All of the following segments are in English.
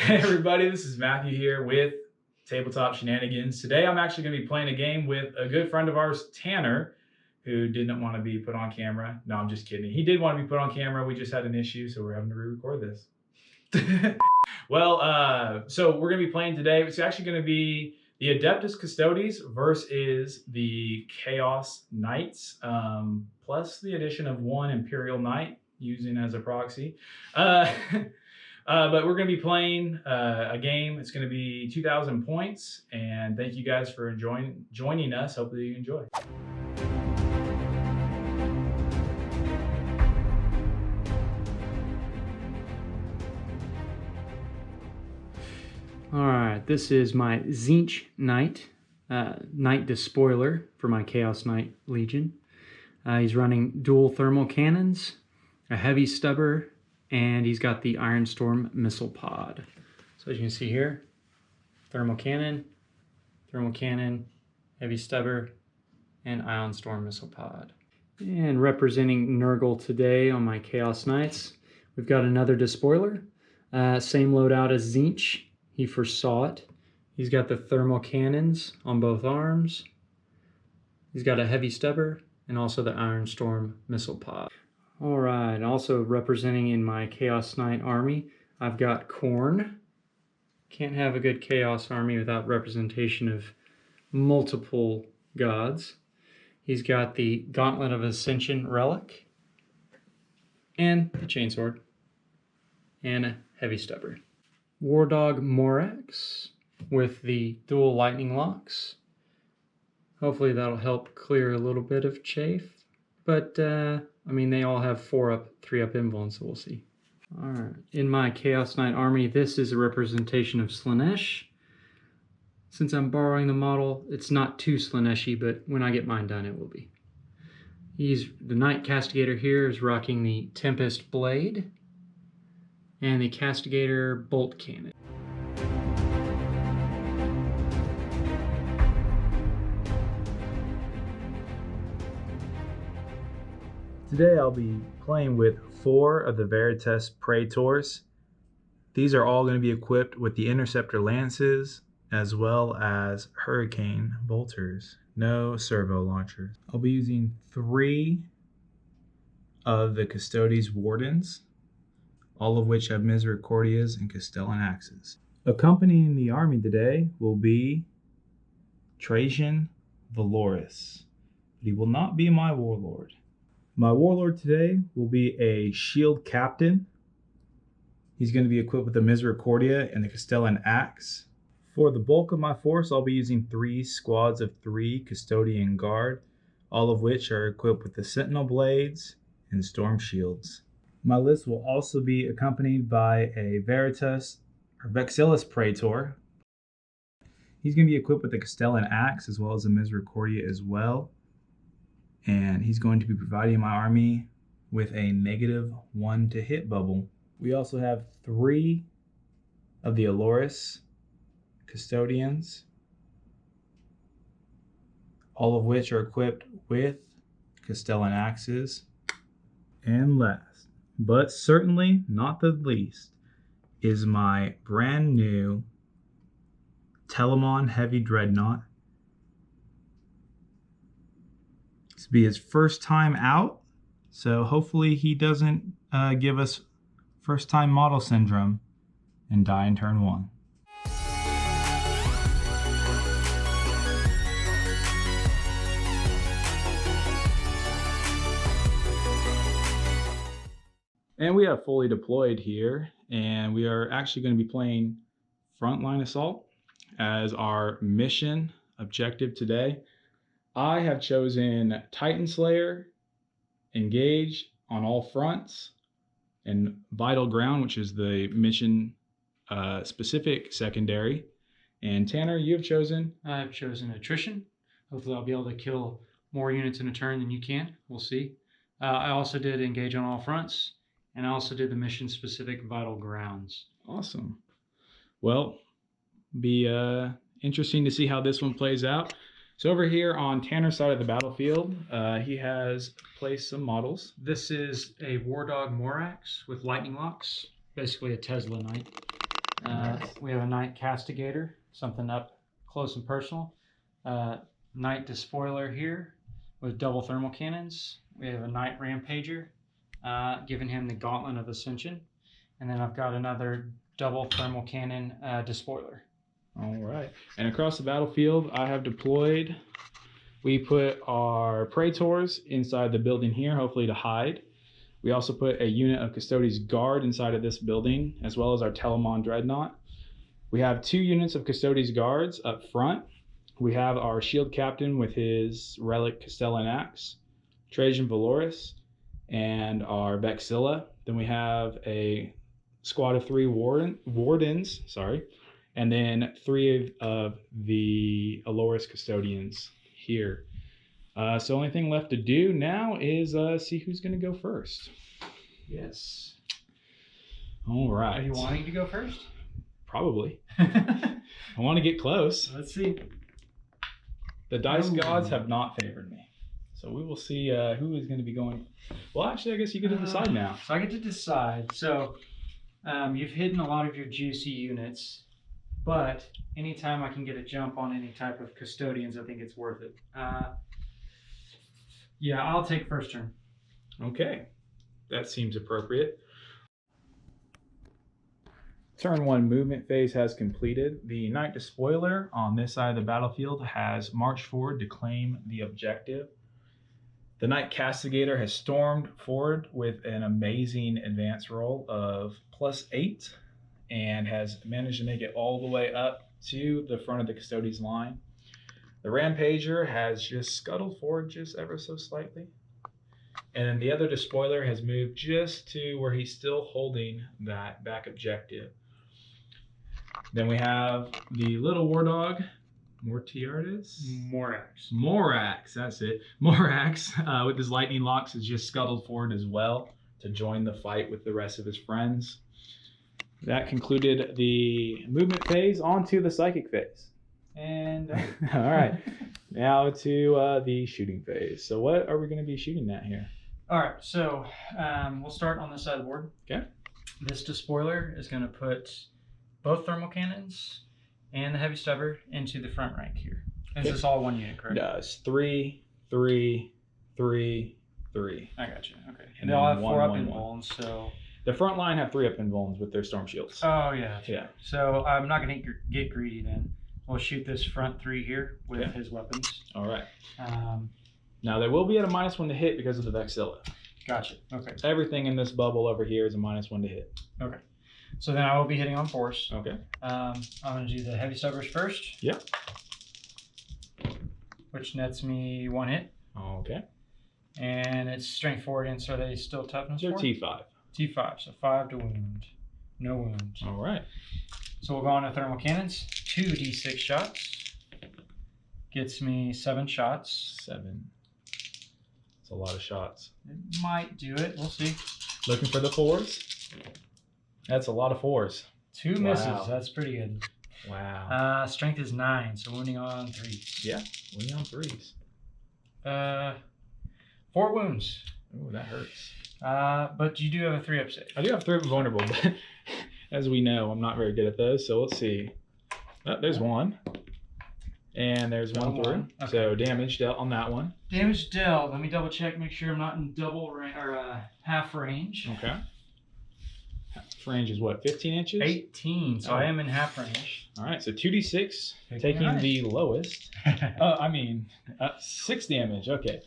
Hey everybody, this is Matthew here with Tabletop Shenanigans. Today I'm actually going to be playing a game with a good friend of ours, Tanner, who didn't want to be put on camera. No, I'm just kidding. He did want to be put on camera. We just had an issue, so we're having to re-record this. So we're going to be playing today. It's actually going to be the Adeptus Custodies versus the Chaos Knights, plus the addition of one Imperial Knight using as a proxy. But we're going to be playing a game. It's going to be 2,000 points. And thank you guys for joining us. Hopefully you enjoy. All right, this is my Tzeentch Knight, Knight Despoiler for my Chaos Knight Legion. He's running dual thermal cannons, a heavy stubber, and he's got the Iron Storm missile pod. So as you can see here, thermal cannon, heavy stubber, and Ion Storm missile pod. And representing Nurgle today on my Chaos Knights, we've got another Despoiler, same loadout as Tzeentch. He foresaw it. He's got the thermal cannons on both arms. He's got a heavy stubber and also the Iron Storm missile pod. All right, also representing in my Chaos Knight army, I've got Khorne. Can't have a good Chaos army without representation of multiple gods. He's got the Gauntlet of Ascension relic and the Chainsword and a heavy stubber. War Dog Morax with the dual lightning locks. Hopefully that'll help clear a little bit of chafe. But, I mean, they all have 4-up, 3-up invuln, so we'll see. Alright, in my Chaos Knight army, this is a representation of Slaanesh. Since I'm borrowing the model, it's not too Slaanesh-y, but when I get mine done, it will be. The Knight Castigator here is rocking the Tempest Blade and the Castigator Bolt Cannon. Today I'll be playing with 4 of the Veritas Praetors. These are all going to be equipped with the Interceptor Lances as well as Hurricane Bolters. No servo launchers. I'll be using 3 of the Custodies Wardens, all of which have Misericordias and Castellan Axes. Accompanying the army today will be Trajan Valoris, but he will not be my warlord. My warlord today will be a shield captain. He's going to be equipped with the Misericordia and the Castellan Axe. For the bulk of my force, I'll be using 3 squads of 3 Custodian Guard, all of which are equipped with the Sentinel Blades and Storm Shields. My list will also be accompanied by a Veritas or Vexillus Praetor. He's going to be equipped with the Castellan Axe as well as the Misericordia as well. And he's going to be providing my army with a -1 to hit bubble. We also have 3 of the Aloris Custodians, all of which are equipped with Castellan Axes. And last, but certainly not the least, is my brand new Telamon Heavy Dreadnought. This will be his first time out, so hopefully he doesn't give us first time model syndrome and die in turn 1. And we have fully deployed here, and we are actually going to be playing Frontline Assault as our mission objective today. I have chosen Titan Slayer, Engage on all fronts, and Vital Ground, which is the mission specific secondary. And Tanner, you have chosen? I've chosen Attrition. Hopefully I'll be able to kill more units in a turn than you can. We'll see. I also did Engage on all fronts, and I also did the mission-specific Vital Grounds. Awesome. Well, be interesting to see how this one plays out. So over here on Tanner's side of the battlefield, he has placed some models. This is a War Dog Morax with lightning locks, basically a Tesla Knight. We have a Knight Castigator, something up close and personal. Knight Despoiler here with double thermal cannons. We have a Knight Rampager, giving him the Gauntlet of Ascension. And then I've got another double thermal cannon Despoiler. All right. And across the battlefield, I have deployed. We put our Praetors inside the building here, hopefully to hide. We also put a unit of Custodies Guard inside of this building, as well as our Telemon Dreadnought. We have 2 units of Custodies Guards up front. We have our Shield Captain with his Relic Castellan Axe, Trajan Valoris, and our Vexilla. Then we have a squad of 3 Wardens, and then 3 of the Aloris Custodians here. So only thing left to do now is see who's going to go first. Yes. All right. Are you wanting to go first? Probably. I want to get close. Let's see. The dice gods have not favored me. So we will see who is going to be going. Well, actually, I guess you get to decide now. So I get to decide. So you've hidden a lot of your juicy units, but anytime I can get a jump on any type of custodians, I think it's worth it. Yeah, I'll take first turn. Okay. That seems appropriate. Turn 1 movement phase has completed. The Knight Despoiler on this side of the battlefield has marched forward to claim the objective. The Knight Castigator has stormed forward with an amazing advance roll of +8 and has managed to make it all the way up to the front of the Custodies line. The Rampager has just scuttled forward just ever so slightly. And then the other Despoiler has moved just to where he's still holding that back objective. Then we have the little war dog, Mortiartis? Morax, that's it. Morax, with his lightning locks, has just scuttled forward as well to join the fight with the rest of his friends. That concluded the movement phase. On to the psychic phase. And all right, now to the shooting phase. So what are we going to be shooting at here? All right, so we'll start on this side of the board. Okay. This Despoiler is going to put both thermal cannons and the heavy stubber into the front rank here. Is this all one unit, correct? It does. 3, 3, 3, 3. I got you. Okay. And they all then have 1, 4 up 1, in 1. Vulns, so. The front line have 3 up in Vulns with their storm shields. Oh yeah. Yeah. So I'm not going to get greedy then. We'll shoot this front 3 here with his weapons. All right. Now they will be at a -1 to hit because of the Vexilla. Gotcha. Okay. Everything in this bubble over here is a -1 to hit. Okay. So then I will be hitting on force. Okay. I'm going to do the heavy stubbers first. Yep. Which nets me 1 hit. Okay. And it's strength 4 against, are they still toughness 4? They're T5. T5, so 5 to wound. No wound. All right. So we'll go on to thermal cannons. 2d6 shots. Gets me 7 shots. 7. It's a lot of shots. It might do it. We'll see. Looking for the 4s? That's a lot of 4s. 2 misses. That's pretty good. Wow. Strength is 9, so wounding on 3s. Yeah, wounding on 3s. 4 wounds. Ooh, that hurts. But you do have a 3-up save. I do have 3 vulnerable, but as we know, I'm not very good at those. So let's see. Oh, there's 1. And there's 1 through. Okay. So damage dealt on that one. Damage dealt. Let me double check, make sure I'm not in half range. Okay. Half range is what, 15 inches? 18, so I am in half range. All right, so 2d6, taking the lowest. 6 damage. Okay.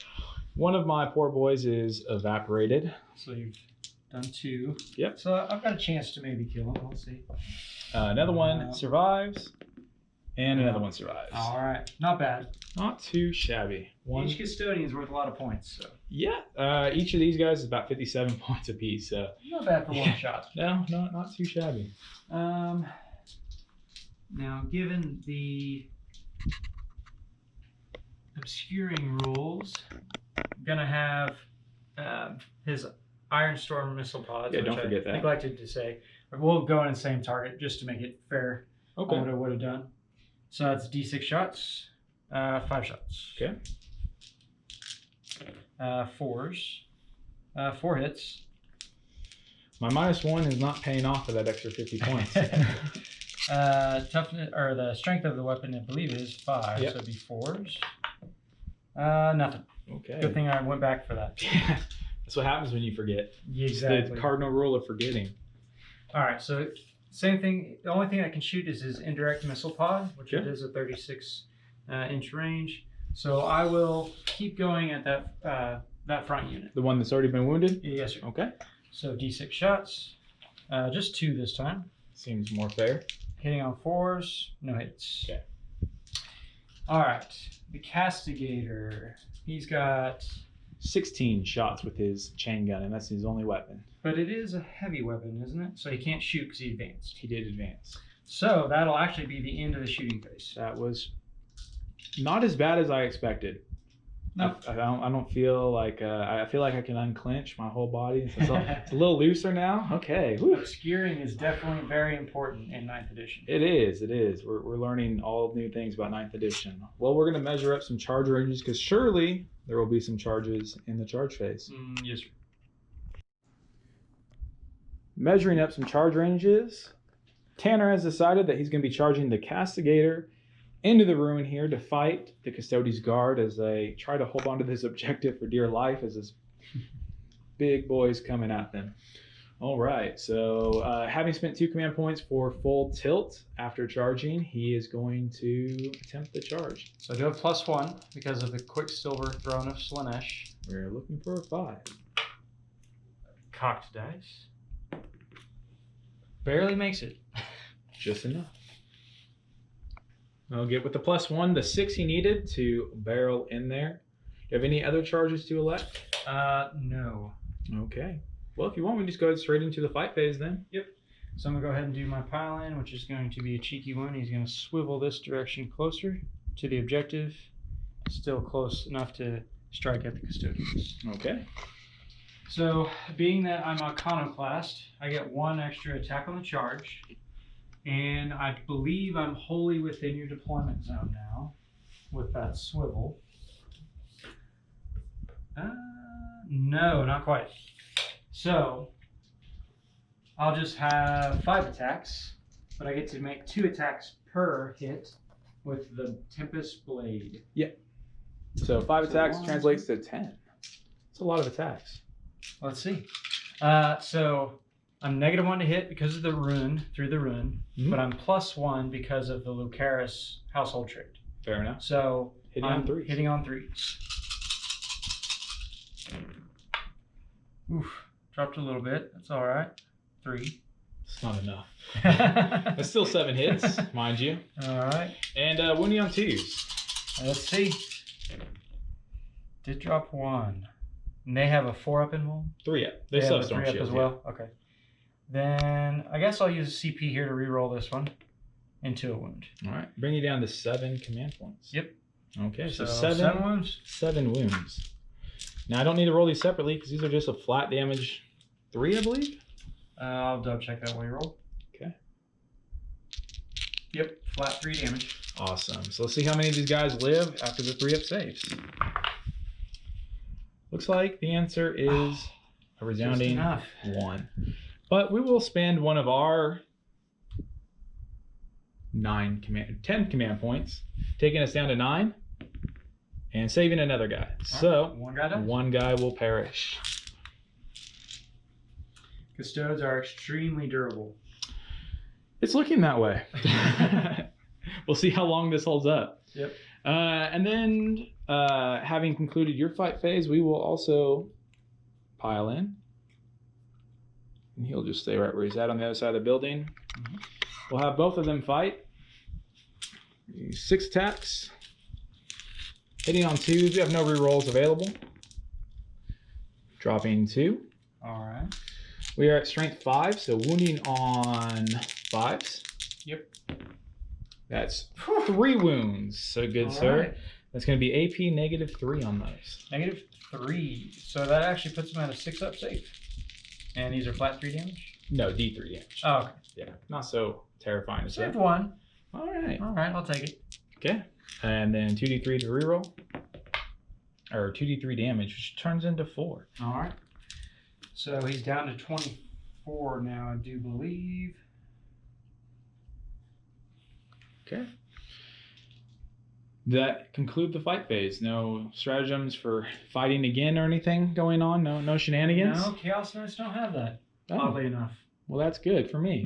One of my poor boys is evaporated. So you've done 2. Yep. So I've got a chance to maybe kill him. We'll see. Another one survives, and another one survives. All right. Not bad. Not too shabby. Each custodian is worth a lot of points. So. Yeah. Each of these guys is about 57 points apiece. So not bad for one shot. No, not too shabby. Now, given the obscuring rules, I'm going to have his Iron Storm missile pods. Yeah, don't forget that. I neglected to say. We'll go in the same target just to make it fair. Okay. What I would have done. So that's D6 shots, 5 shots. Okay. 4s, 4 hits. My -1 is not paying off for that extra 50 points. Toughness or the strength of the weapon, I believe, is 5. Yep. So it'd be 4s. Nothing. Okay. Good thing I went back for that. Yeah. That's what happens when you forget. Exactly. It's the cardinal rule of forgetting. All right. So same thing. The only thing I can shoot is his indirect missile pod, which it is a 36-inch range. So I will keep going at that front unit. The one that's already been wounded? Yes, sir. Okay. So D6 shots. Just 2 this time. Seems more fair. Hitting on 4s. No hits. Okay. All right. The Castigator. He's got 16 shots with his chain gun, and that's his only weapon. But it is a heavy weapon, isn't it? So he can't shoot because he advanced. He did advance. So that'll actually be the end of the shooting phase. That was not as bad as I expected. No. I don't feel like I feel like I can unclench my whole body. It's a little looser now. Okay. Woo. Obscuring is definitely very important in 9th edition. It is. It is. We're learning all new things about 9th edition. Well, we're going to measure up some charge ranges because surely there will be some charges in the charge phase. Yes, sir. Measuring up some charge ranges, Tanner has decided that he's going to be charging the Castigator into the ruin here to fight the Custodies Guard as they try to hold on to this objective for dear life as this big boy's coming at them. All right, so having spent 2 command points for full tilt after charging, he is going to attempt the charge. So I do have +1 because of the Quicksilver Throne of Slanesh. We're looking for a 5. Cocked dice. Barely makes it. Just enough. I'll get with the +1, the 6 he needed to barrel in there. Do you have any other charges to elect? No. Okay. Well, if you want, we can just go straight into the fight phase then. Yep. So I'm going to go ahead and do my pile-in, which is going to be a cheeky one. He's going to swivel this direction closer to the objective. Still close enough to strike at the Custodians. Okay. So, being that I'm Iconoclast, I get 1 extra attack on the charge. And I believe I'm wholly within your deployment zone now with that swivel. No, not quite. So, I'll just have 5 attacks, but I get to make 2 attacks per hit with the Tempest Blade. Yep. So 5 attacks translates to 10. It's a lot of attacks. Let's see. So I'm -1 to hit because of the rune, through the rune, but I'm +1 because of the Lucaris household trait. Fair enough. So hitting on 3s. Hitting on 3s. Oof, dropped a little bit. That's all right. 3. It's not enough. That's still 7 hits, mind you. All right. And wounding on 2s. Let's see. Did drop 1. And they have a 4-up in wound? 3-up. They still have a have 3-up as well? Okay. Then I guess I'll use CP here to reroll this one into a wound. All right. Bring you down to 7 command points. Yep. Okay, so 7 wounds. 7 wounds. Now I don't need to roll these separately because these are just a flat damage 3, I believe. I'll double check that while you roll. Okay. Yep, flat 3 damage. Awesome. So let's see how many of these guys live after the 3-up saves. Looks like the answer is a resounding 1. But we will spend one of our 10 command points, taking us down to 9, and saving another guy. So one guy will perish. Custodes are extremely durable. It's looking that way. We'll see how long this holds up. Yep. And then, having concluded your fight phase, we will also pile in. And he'll just stay right where he's at on the other side of the building. Mm-hmm. We'll have both of them fight. 6 attacks. Hitting on 2s. We have no rerolls available. Dropping 2. All right. We are at strength 5, so wounding on 5s. Yep. That's 3 wounds. So good, sir. Right. That's going to be AP -3 on those. -3. So that actually puts him at a 6-up save. And these are flat 3 damage? No, D3 damage. Oh, okay. Yeah, not so terrifying as that. Saved 1. All right. All right, I'll take it. Okay. And then 2D3 to reroll. Or 2D3 damage, which turns into 4. All right. So he's down to 4 now, I do believe. Okay. That conclude the fight phase. No stratagems for fighting again or anything going on? No shenanigans? No, Chaos Knights don't have that, oddly enough. Well, that's good for me.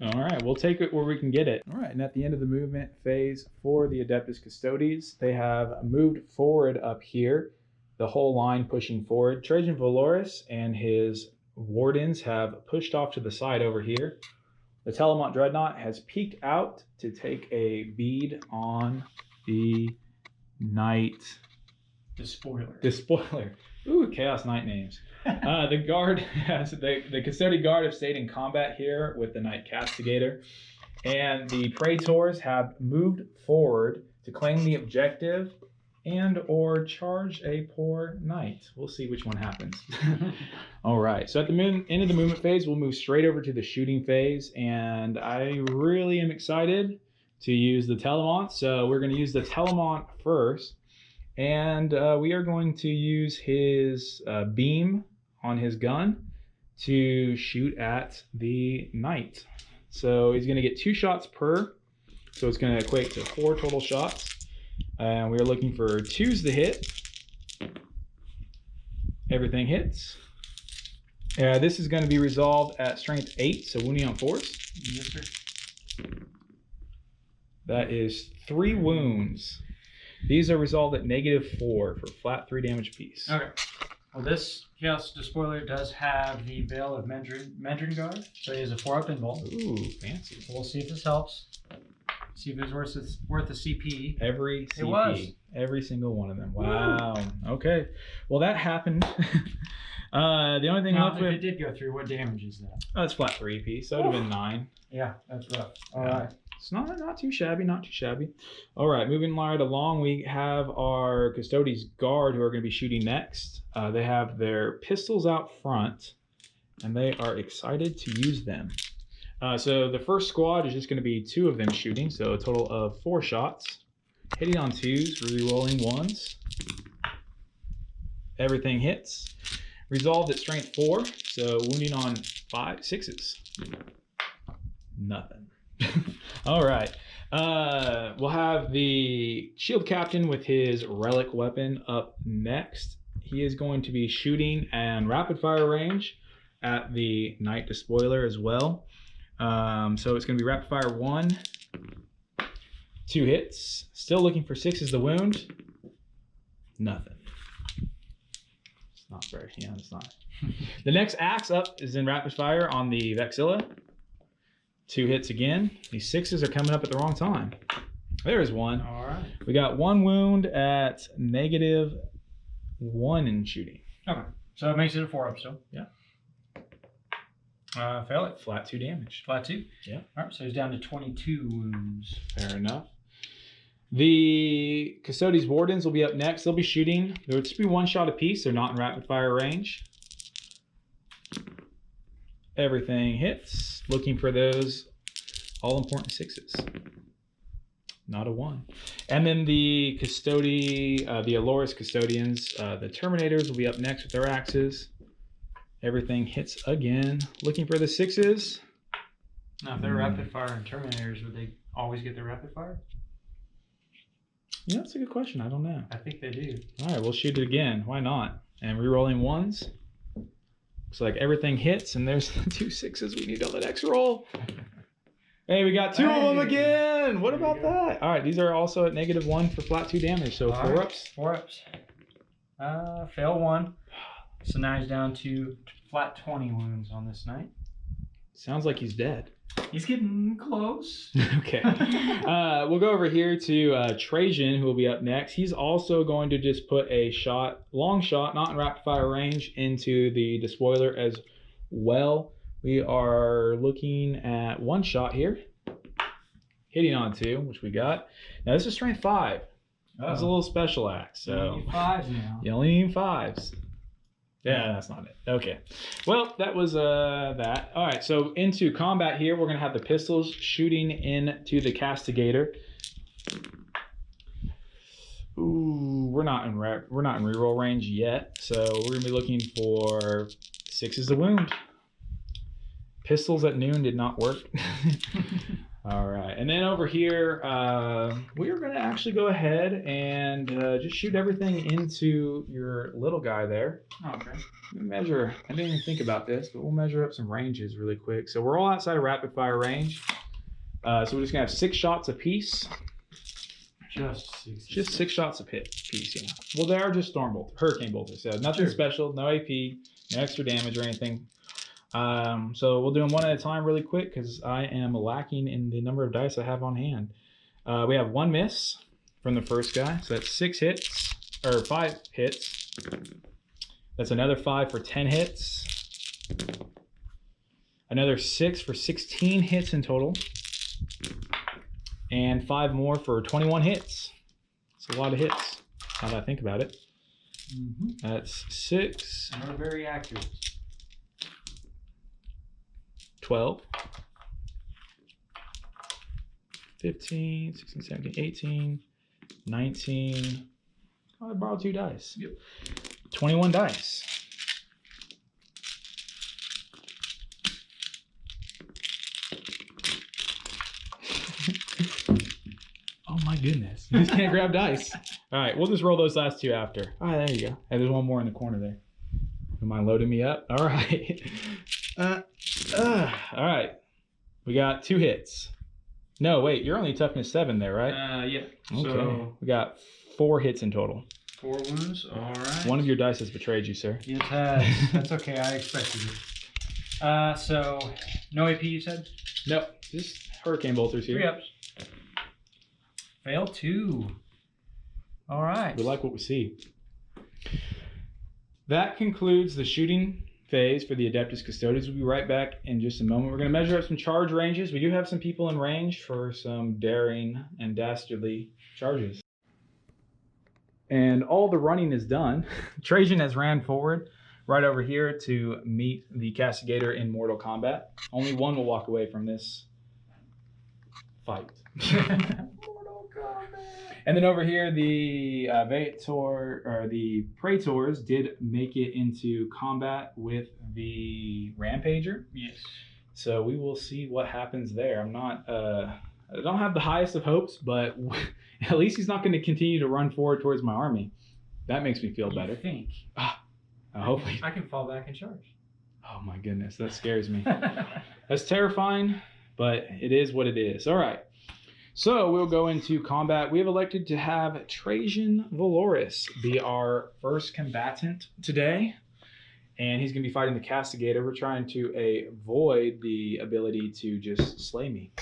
All right, we'll take it where we can get it. All right, and at the end of the movement phase for the Adeptus Custodies, they have moved forward up here, the whole line pushing forward. Trajan Valoris and his wardens have pushed off to the side over here. The Telemont Dreadnought has peeked out to take a bead on the Knight Despoiler. Ooh, Chaos Knight names. The guard has the Custodies Guard have stayed in combat here with the Knight Castigator, and the Praetors have moved forward to claim the objective and or charge a poor knight. We'll see which one happens. All right, so at the end of the movement phase, we'll move straight over to the shooting phase, and I really am excited to use the Telemont. So we're going to use the Telemont first, and we are going to use his beam on his gun to shoot at the knight. So he's going to get 2 shots per, so it's going to equate to 4 total shots. And we are looking for 2s to hit. Everything hits. This is going to be resolved at strength 8, so wounding on force. Yes, sir. That is 3 wounds. These are resolved at -4 for flat 3 damage apiece. Okay. Well, this Chaos Despoiler does have the Veil of Mendrin Guard, so he has a 4-up invul. Ooh, fancy. We'll see if this helps. See if it's worth a CP. Every CP. It was. Every single one of them. Wow. Woo. Okay. Well, that happened. The only thing now, if it did go through, what damage is that? Oh, it's flat 3 apiece, so it would have been 9. Yeah, that's rough. All right. It's not too shabby, not too shabby. All right, moving right along, we have our Custodies Guard who are going to be shooting next. They have their pistols out front, and they are excited to use them. So the first squad is just going to be 2 of them shooting, so a total of 4 shots. Hitting on 2s, re-rolling 1s. Everything hits. Resolved at strength 4, so wounding on 6s. Nothing. All right. We'll have the shield captain with his relic weapon up next. He is going to be shooting and rapid fire range at the Knight Despoiler as well. So it's going to be rapid fire 1, 2 hits. Still looking for 6s to wound. Nothing. It's not very, yeah, it's not. The next axe up is in rapid fire on the Vexilla. 2 hits again. These 6s are coming up at the wrong time. There is 1. All right. We got 1 wound at -1 in shooting. Okay. So it makes it a 4-up still. Yeah. Fail it. Flat 2 damage. Flat 2? Yeah. All right, so he's down to 22 wounds. Fair enough. The Custodies Wardens will be up next. They'll be shooting. There will just be 1 shot apiece. They're not in rapid fire range. Everything hits. Looking for those all-important 6s. Not a 1. And then the the Aloris Custodians, the Terminators will be up next with their axes. Everything hits again. Looking for the 6s. Now, if they're rapid fire and Terminators, would they always get their rapid fire? Yeah, that's a good question. I don't know. I think they do. All right, we'll shoot it again. Why not? And re-rolling 1s. Looks like everything hits, and there's the 2 6s we need on the next roll. Hey, we got 2 of them again. What about that? All right, these are also at -1 for flat 2 damage, so 4 ups. 4 ups. Fail 1. So now he's down to flat 20 wounds on this knight. Sounds like he's dead. He's getting close. Okay. We'll go over here to Trajan, who will be up next. He's also going to just put a long shot, not in rapid fire range, into the Despoiler as well. We are looking at 1 shot here. Hitting on 2, which we got. Now this is strength 5. That's a little special axe. So you need 5s now. You only need 5s. Yeah, that's not it. Okay. Well, that was that. All right, so into combat here, we're going to have the pistols shooting into the Castigator. Ooh, we're not in reroll range yet, so we're going to be looking for 6s to wound. Pistols at noon did not work. All right. And then over here, we are going to actually go ahead and just shoot everything into your little guy there. Oh, okay. Measure. I didn't even think about this, but we'll measure up some ranges really quick. So we're all outside of rapid fire range. So we're just going to have 6 shots apiece. Just 6 shots a piece, yeah. Well, they are just storm bolters, hurricane bolters. So nothing special, no AP, no extra damage or anything. So we'll do them one at a time really quick because I am lacking in the number of dice I have on hand. We have 1 miss from the first guy, so that's 6 hits, or 5 hits. That's another 5 for 10 hits. Another 6 for 16 hits in total. And 5 more for 21 hits. It's a lot of hits, now that I think about it. That's 6. Not very accurate. 12. 15, 16, 17, 18, 19. Oh, I borrowed 2 dice. Yep. 21 dice. Oh my goodness. You just can't grab dice. All right, we'll just roll those last 2 after. All right, there you go. Hey, there's 1 more in the corner there. Am I loading me up? All right. All right. We got 2 hits. No, wait, you're only toughness 7 there, right? Yeah. Okay. So we got 4 hits in total. 4 wounds. All right. 1 of your dice has betrayed you, sir. It has. That's okay. I expected it. So no AP, you said? Nope. Just hurricane bolters here. 3 ups. Fail 2. All right. We like what we see. That concludes the shooting phase for the Adeptus Custodies. We'll be right back in just a moment. We're going to measure up some charge ranges. We do have some people in range for some daring and dastardly charges. And all the running is done. Trajan has ran forward right over here to meet the Castigator in mortal combat. Only one will walk away from this fight. Mortal Kombat. And then over here, the the Praetors did make it into combat with the Rampager. Yes. So we will see what happens there. I'm not, I don't have the highest of hopes, but at least he's not going to continue to run forward towards my army. That makes me feel better. You think? Hopefully. I can fall back and charge. Oh my goodness, that scares me. That's terrifying, but it is what it is. All right. So we'll go into combat. We have elected to have Trajan Valoris be our first combatant today. And he's going to be fighting the Castigator. We're trying to avoid the ability to just slay me.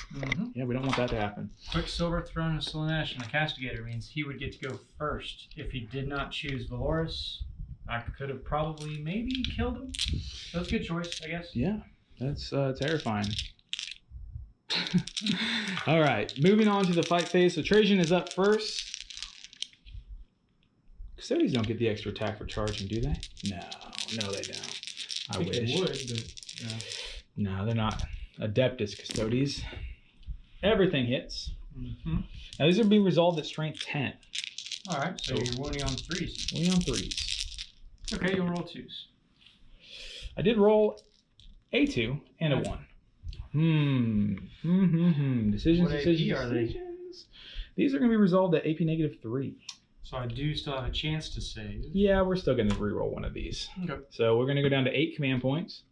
Yeah, we don't want that to happen. Quicksilver Throne of Slanesh and the Castigator means he would get to go first. If he did not choose Valoris, I could have probably maybe killed him. That's a good choice, I guess. Yeah, that's terrifying. All right, moving on to the fight phase. So Trajan is up first. Custodies don't get the extra attack for charging, do they? No, they don't. I wish. They would, but no, they're not. Adeptus Custodies. Everything hits. Now these will be resolved at strength 10. All right, so you're wounding on 3s. Wounding on 3s. Okay, you'll roll 2s. I did roll a 2 and a 1. Decisions, What decisions, AP are they? decisions. These are going to be resolved at AP -3. So I do still have a chance to save. Yeah, we're still going to reroll one of these. Okay. So we're going to go down to 8 command points.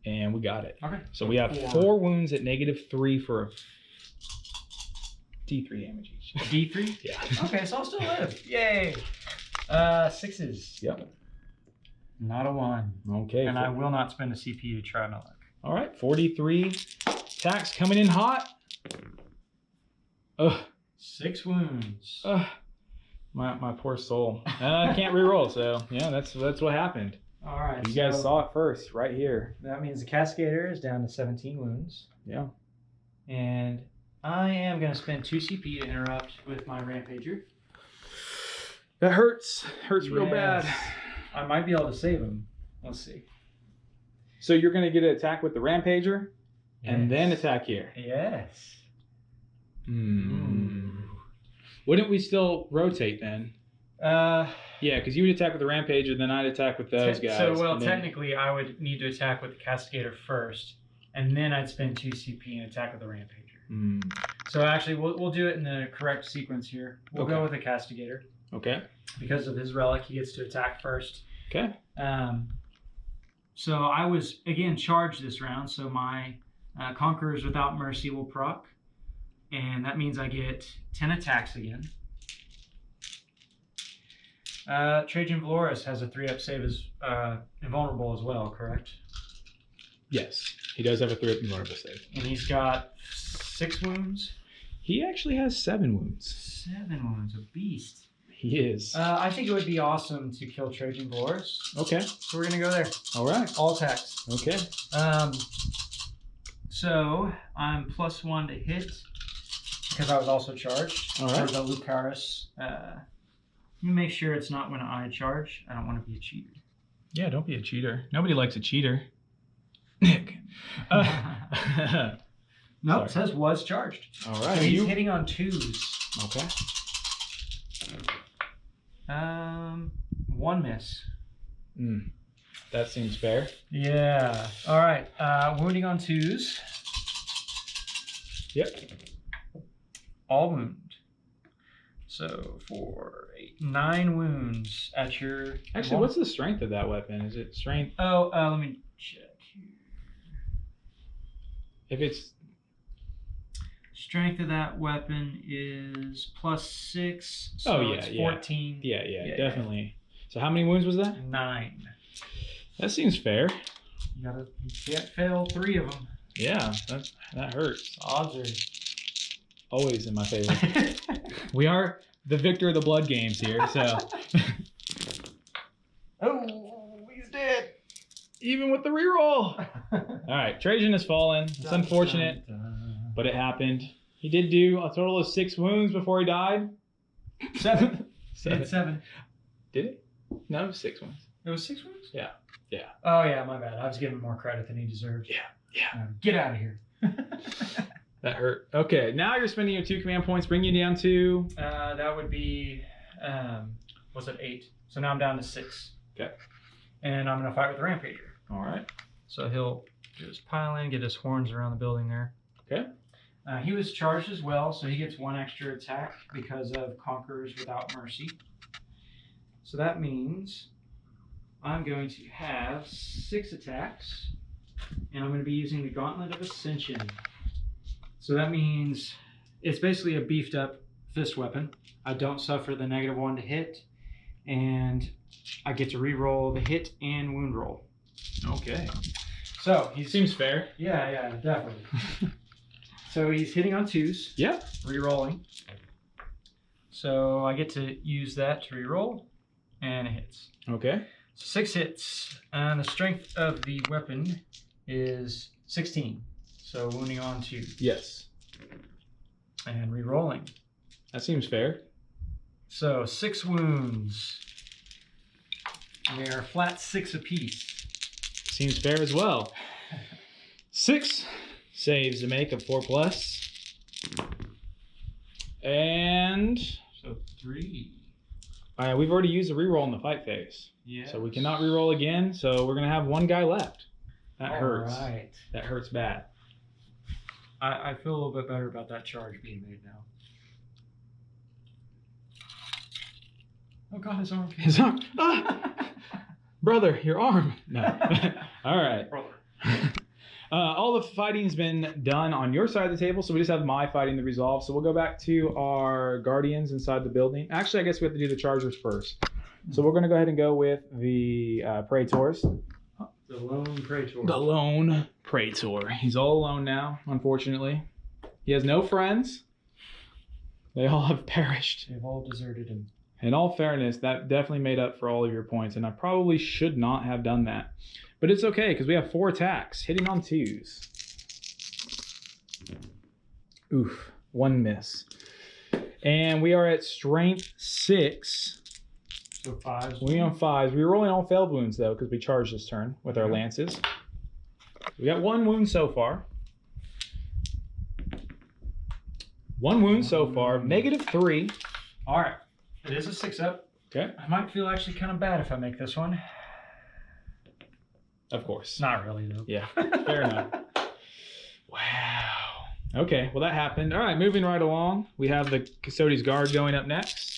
And we got it. Okay. So we have 4 wounds at -3 for a D3 damage each. D3? Yeah. Okay, so I'll still live. Yay. 6s. Yep. Not a 1. Okay. And I will not spend a CP to try my luck. All right. 43 attacks coming in hot. Ugh. 6 wounds. Ugh. My poor soul. And I can't reroll, so yeah, that's what happened. All right. You guys saw it first, right here. That means the Castigator is down to 17 wounds. Yeah. And I am going to spend 2 CP to interrupt with my Rampager. That hurts. Hurts real bad. I might be able to save him. Let's see. So you're going to get an attack with the Rampager and then attack here. Yes. Wouldn't we still rotate then? Yeah, because you would attack with the Rampager, then I'd attack with those guys. So, well, and then- technically, I would need to attack with the Castigator first, and then I'd spend 2 CP and attack with the Rampager. Hmm. So actually, we'll do it in the correct sequence here. We'll Okay. go with the Castigator. Okay. Because of his relic, he gets to attack first. Okay. So I was, again, charged this round, so my Conquerors Without Mercy will proc, and that means I get 10 attacks again. Trajan Valoris has a 3-up save as invulnerable as well, correct? Yes, he does have a 3-up invulnerable save. And he's got 6 wounds? He actually has 7 wounds. 7 wounds, a beast. He is. I think it would be awesome to kill Trajan Valoris. Okay. So we're going to go there. All right. All attacks. Okay. So I'm +1 to hit because I was also charged. All right. For the Lucaris. Let me make sure it's not when I charge. I don't want to be a cheater. Yeah, don't be a cheater. Nobody likes a cheater. Nick. Nope, it says was charged. All So right. he's hitting on 2s. Okay. 1 miss. That seems fair. Yeah. All right. Wounding on 2s. Yep. All wound. So 4, 8, 9 wounds at your. Actually, what's the strength of that weapon? Is it strength? Oh, let me check here. If it's Strength of that weapon is +6. So Oh, yeah, it's yeah. 14. yeah, definitely. So how many wounds was that? 9. That seems fair. You can't fail 3 of them. Yeah, that hurts. Odds Always in my favor. We are the victor of the blood games here, so. Oh, he's dead. Even with the reroll. All right, Trajan has fallen. It's unfortunate, but it happened. He did do a total of 6 wounds before he died. 7. He had 7. Did it? No, it was 6 wounds. It was 6 wounds? Yeah. Oh, yeah, my bad. I was giving him more credit than he deserved. Yeah. Get out of here. That hurt. Okay, now you're spending your 2 command points, bring you down to... That would be, was it 8? So now I'm down to 6. Okay. And I'm going to fight with the Rampager. All right. So he'll do his pile in, get his horns around the building there. Okay. He was charged as well, so he gets 1 extra attack because of Conquerors Without Mercy. So that means I'm going to have 6 attacks, and I'm going to be using the Gauntlet of Ascension. So that means it's basically a beefed up fist weapon. I don't suffer the -1 to hit, and I get to re-roll the hit and wound roll. Okay. So he Seems fair. Yeah, definitely. So he's hitting on 2s. Yeah. Re-rolling. So I get to use that to re-roll, and it hits. Okay. 6 hits, and the strength of the weapon is 16. So wounding on 2. Yes. And re-rolling. That seems fair. So 6 wounds. And they are flat 6 apiece. Seems fair as well. 6 saves to make of 4+. And So 3. we've already used a reroll in the fight phase. Yeah. So we cannot reroll again, so we're going to have 1 guy left. That hurts. All right. That hurts bad. I feel a little bit better about that charge being made now. Oh God, his arm. His arm. Ah! Brother, your arm. No. All right. Brother. All the fighting's been done on your side of the table, so we just have my fighting the resolve. So we'll go back to our guardians inside the building. Actually, I guess we have to do the chargers first. So we're going to go ahead and go with the praetors. The lone praetor. The lone praetor. He's all alone now, unfortunately. He has no friends. They all have perished. They've all deserted him. In all fairness, that definitely made up for all of your points, and I probably should not have done that. But it's okay, because we have 4 attacks, hitting on 2s. Oof, 1 miss. And we are at strength 6. So 5s. We on 5s. We're rolling all failed wounds, though, because we charged this turn with our lances. We got 1 wound so far. 1 wound so far. -3. All right. It is a 6-up. Okay. I might feel actually kind of bad if I make this one. Of course. Not really, though. Yeah, fair enough. Wow. Okay, well that happened. All right, moving right along. We have the Custodies Guard going up next.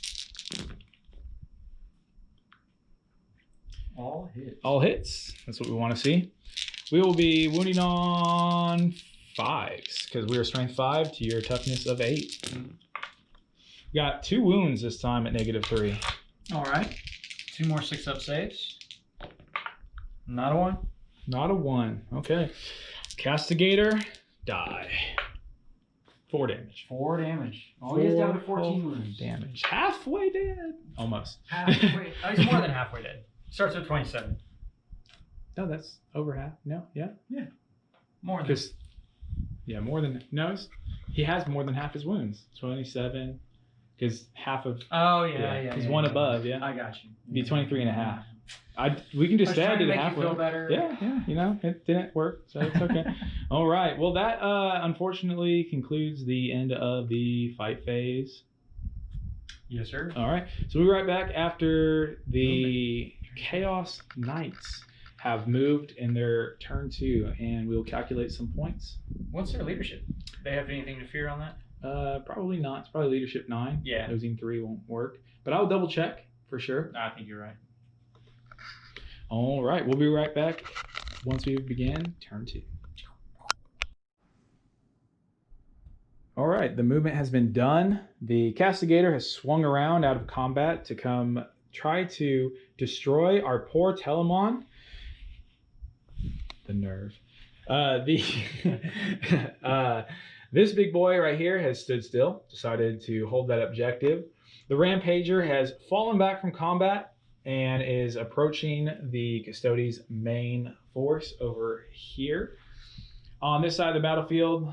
All hits. All hits. That's what we want to see. We will be wounding on 5s because we are strength 5 to your toughness of 8. Got 2 wounds this time at -3. All right. 2 more 6-up saves. Not a 1. Not a 1. Okay. Castigator, die. 4 damage. 4 damage. Oh, he's down to 14 wounds. Damage. Halfway dead. Almost. Halfway. Oh, he's more than halfway dead. Starts with 27. No, that's over half. No, yeah. Yeah. More than. Because, yeah, more than. No, he has more than half his wounds. 27. Because half of. Oh, yeah. He's one above, yeah. I got you. Be 23 and a half. We can just add it halfway. Feel better. Yeah, you know, it didn't work, so it's okay. All right, well, that unfortunately concludes the end of the fight phase. Yes, sir. All right, so we'll be right back after the Chaos Knights have moved in their turn 2, and we'll calculate some points. What's their leadership? They have anything to fear on that? Probably not. It's probably leadership 9. Yeah. Nosing 3 won't work, but I'll double check for sure. I think you're right. All right, we'll be right back once we begin turn 2. All right, the movement has been done. The Castigator has swung around out of combat to come try to destroy our poor Telemon. The nerve. This big boy right here has stood still, decided to hold that objective. The Rampager has fallen back from combat and is approaching the Custodies' main force over here. On this side of the battlefield,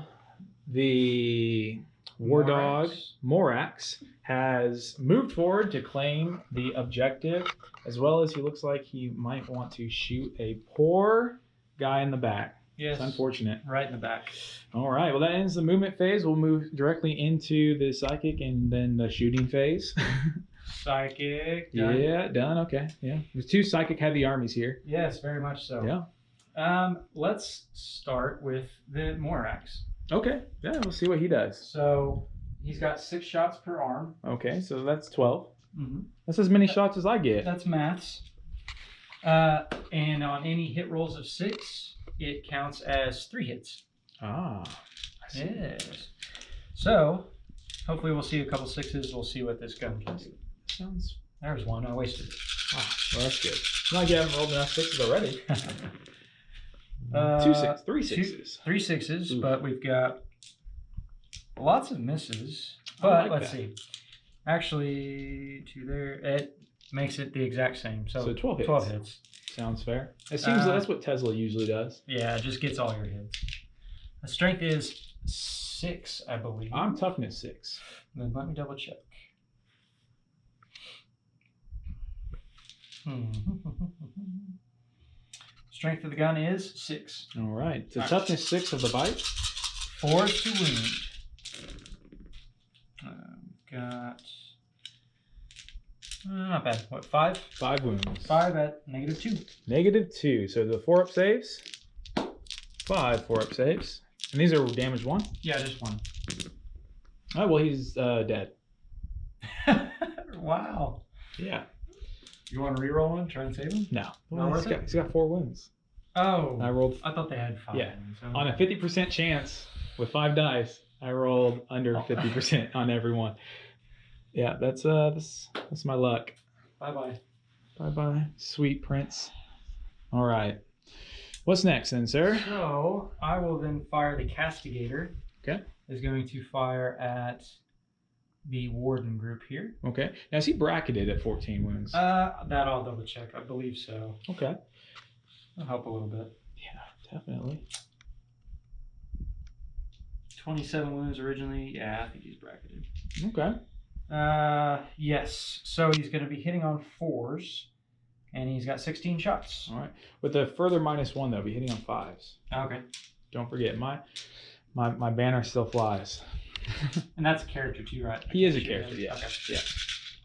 the War Dog, Morax, has moved forward to claim the objective, as well as he looks like he might want to shoot a poor guy in the back. Yes. It's unfortunate. Right in the back. All right, well that ends the movement phase. We'll move directly into the psychic and then the shooting phase. Psychic. Done. Yeah, done. Okay. Yeah. There's 2 psychic heavy armies here. Yes, very much so. Yeah. Let's start with the Morax. Okay. Yeah, we'll see what he does. So he's got 6 shots per arm. Okay, so that's 12. Mm-hmm. That's as many shots as I get. That's maths. And on any hit rolls of 6, it counts as 3 hits. Ah. I see. Yes. So hopefully we'll see a couple 6s. We'll see what this gun can do. Sounds. There's one. I wasted it. Ah, well, that's good. It's not like you haven't rolled enough 6s already. 2 6, 3 6s. 3 6s, Ooh. but we've got lots of misses. But like let's that. see. Actually, 2 there. It makes it the exact same. So 12 hits. 12 hits. Sounds fair. It seems that's what Tesla usually does. Yeah, it just gets all your hits. The strength is 6, I believe. I'm toughness 6. Then let me double check. Strength of the gun is 6. All right. So All right. toughness 6 of the bite. 4 to wound. Got not bad. What, 5? 5 wounds. 5 at -2. -2. So the 4-up saves. 5 4-up saves. And these are damage 1. Yeah, just 1. Oh, well, he's dead. Wow. Yeah. You want to reroll one? Try and save him? No. Not worth it? He's got 4 wounds. Oh. I rolled. I thought they had 5. Yeah. So. On a 50% chance with 5 dice, I rolled under 50% on every one. Yeah, that's my luck. Bye-bye. Bye-bye, sweet prince. All right. What's next then, sir? So I will then fire the Castigator. Okay. Is going to fire at the Warden group here. Okay. Now, is he bracketed at 14 wounds? That I'll double check. I believe so. Okay. That'll help a little bit. Yeah, definitely. 27 wounds originally. Yeah, I think he's bracketed. Okay. Yes. So he's going to be hitting on 4s, and he's got 16 shots. All right. With a further -1, though, be hitting on 5s. Okay. Don't forget, my banner still flies. And that's a character too, right? He is a character, yeah. Okay. Yeah.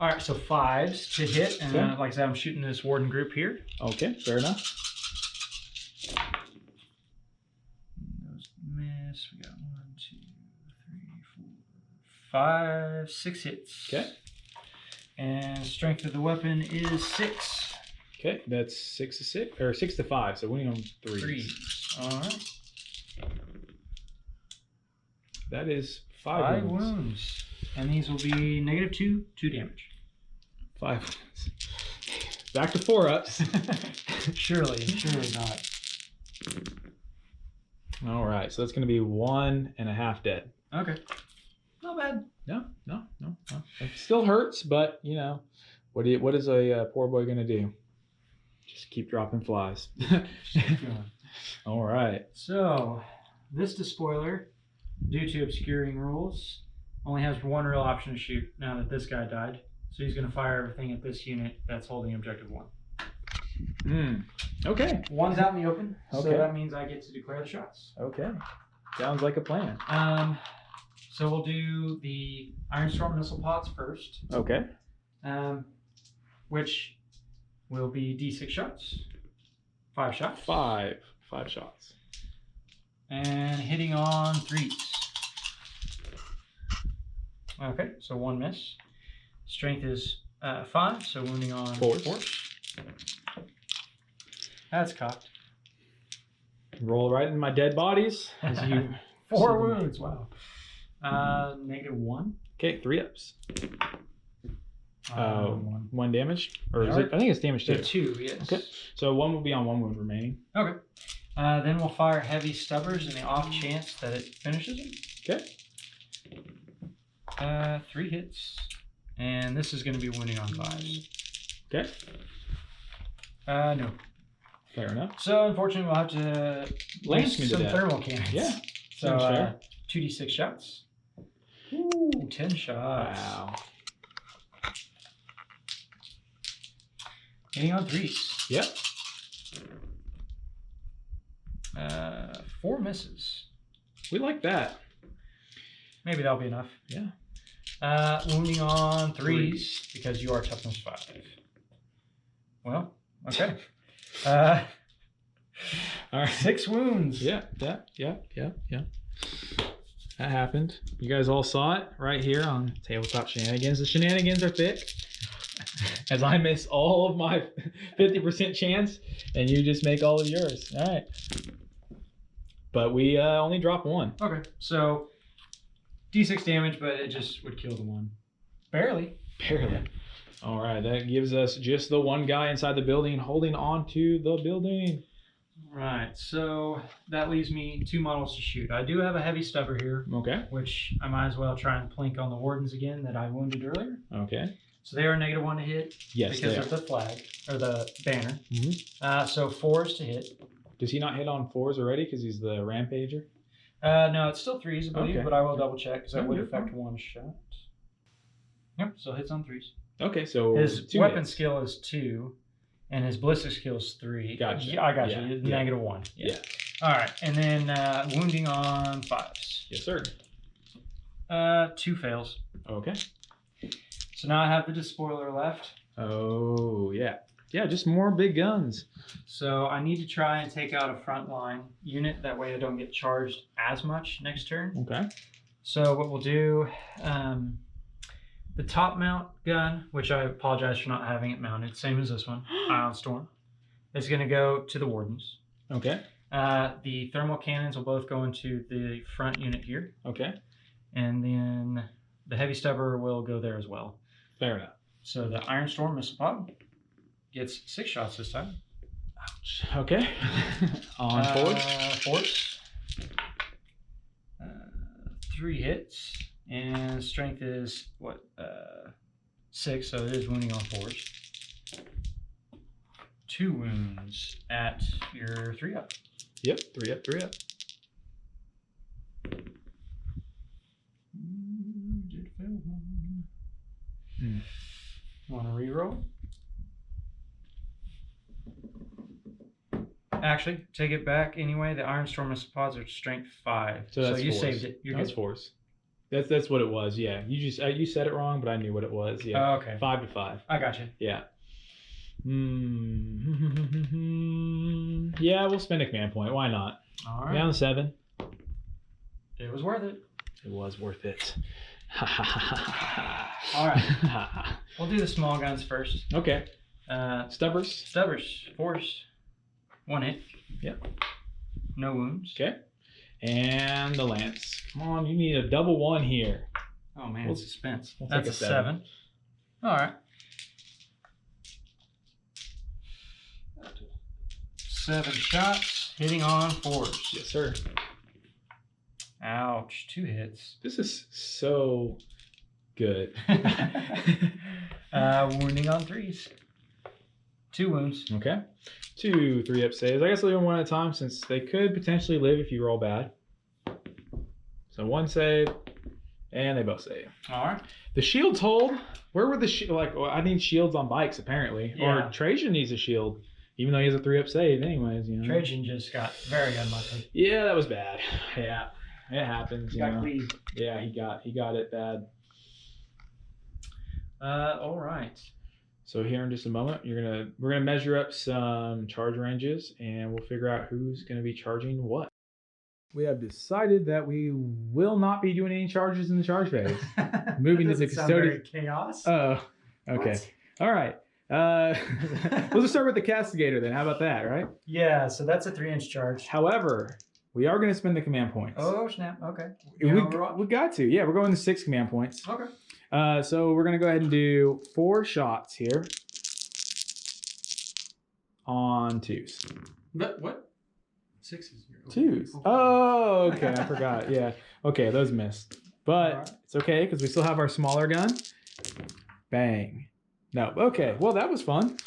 All right, so 5s to hit, and Okay. like I said, I'm shooting this warden group here. Okay, fair enough. Those miss. We got 1, 2, 3, 4, 5, 6 hits. Okay. And strength of the weapon is 6. Okay, that's 6 to 6 or 6 to 5. So winning on 3. 3. All right. That is 5 5 wounds. wounds. And these will be -2, 2 damage. 5 wounds. Back to 4-ups. surely not. All right, so that's going to be 1.5 dead. Okay. Not bad. No. It still hurts, but you know, what is a poor boy going to do? Just keep dropping flies. All right. So, this despoiler, due to obscuring rules, only has one real option to shoot now that this guy died. So he's going to fire everything at this unit that's holding objective 1. Okay. 1's out in the open, so Okay. that means I get to declare the shots. Okay. Sounds like a plan. So we'll do the Iron Storm missile pods first, Okay. which will be D6 shots, 5 shots, 5 shots. and hitting on 3s. Okay, so 1 miss. Strength is 5, so wounding on 4s. That's cocked. Roll right in my dead bodies as you. 4 wounds. Wow. -1. Okay, 3-ups. 1. 1 damage, or is it? I think it's damage So 2. 2, yes. Okay, so 1 will be on 1 wound remaining. Okay. Then we'll fire heavy stubbers in the off chance that it finishes him. Okay. 3 hits, and this is going to be wounding on 5s. Okay. No. Fair enough. So unfortunately, we'll have to Lance me to some death. thermal cannons. Yeah. So Seems fair. 2d6 shots. Ooh, 10 shots. Wow. Hitting on 3s. Yep. 4 misses. We like that. Maybe that'll be enough. Yeah. Wounding on 3s because you are toughness 5. Well, okay. All right. 6 wounds. Yeah. That happened. You guys all saw it right here on Tabletop Shenanigans. The shenanigans are thick. As I miss all of my 50% chance, and you just make all of yours. All right. But we only drop 1. Okay, so D6 damage, but it just would kill the 1. Barely. Barely. All right, that gives us just the 1 guy inside the building holding on to the building. Right, so that leaves me 2 models to shoot. I do have a heavy stubber here, Okay. which I might as well try and plink on the wardens again that I wounded earlier. Okay. So they are -1 to hit Yes, because they of the flag, or the banner. Mm-hmm. So 4s to hit. Does he not hit on 4s already because he's the rampager? No, it's still 3s, I believe, Okay. but I will double check because that No, would you're affect fine. 1 shot. Yep, so hits on 3s. Okay, so His 2 weapon hits. skill is 2, and his ballistic skill is 3. Gotcha. Yeah, I got Yeah, you. yeah. -1. Yeah. All right, and then wounding on 5s. Yes, sir. 2 fails. Okay. So now I have the despoiler left. Oh, yeah. Yeah, just more big guns. So I need to try and take out a frontline unit. That way I don't get charged as much next turn. Okay. So what we'll do, the top mount gun, which I apologize for not having it mounted, same as this one, Ion Storm, is going to go to the wardens. Okay. The thermal cannons will both go into the front unit here. Okay. And then the heavy stubber will go there as well. Fair enough. So the Iron Storm missile pod gets 6 shots this time. Ouch. Okay. On 4s. 4s. 3 hits. And strength is, 6, so it is wounding on 4s. 2 wounds at your 3-up. Yep. 3-up, 3-up. Did fail 1. Want to reroll? Actually, take it back anyway. The Iron Storm missile pods are strength 5. So that's you 4s. saved it. You're That's good. 4s. That's what it was. Yeah, you said it wrong, but I knew what it was. Yeah. Oh, okay. 5 to 5. I got you. Yeah. Yeah, we'll spend a command point. Why not? All right. Down to 7. It was worth it. It was worth it. All right. We'll do the small guns first. Okay. Stubbers. 4s. 1 hit. Yep. No wounds. Okay. And the lance. Come on, you need a double 1 here. Oh man, suspense. We'll That's take a 7. All right. 7 shots, hitting on 4s. Yes, sir. Ouch, 2 hits. This is so good. Wounding on 3s. 2 wounds. Okay. 2 3-up saves. I guess I'll leave them 1 at a time since they could potentially live if you roll bad. So 1 save, and they both save. All right. The shields hold. Where were the I need shields on bikes apparently. Yeah. Or Trajan needs a shield, even though he has a 3-up save. Anyways, you know. Trajan just got very unlucky. Yeah, that was bad. Yeah, it happens. He got cleaved. Yeah, he got it bad. All right. So here in just a moment, we're gonna measure up some charge ranges, and we'll figure out who's gonna be charging what. We have decided that we will not be doing any charges in the charge phase. Moving to the Custodies. Chaos. Oh, okay. What? All right. We'll just start with the Castigator then. How about that, right? Yeah, so that's a 3-inch charge. However, we are going to spend the command points. Oh, snap. Okay. We got to. Yeah, we're going to 6 command points. Okay. So we're going to go ahead and do 4 shots here on 2s. But what? 6s. 2s. Oh, okay. I forgot. Yeah. Okay, those missed. But right. It's okay because we still have our smaller gun. Bang. No. Okay. Well, that was fun.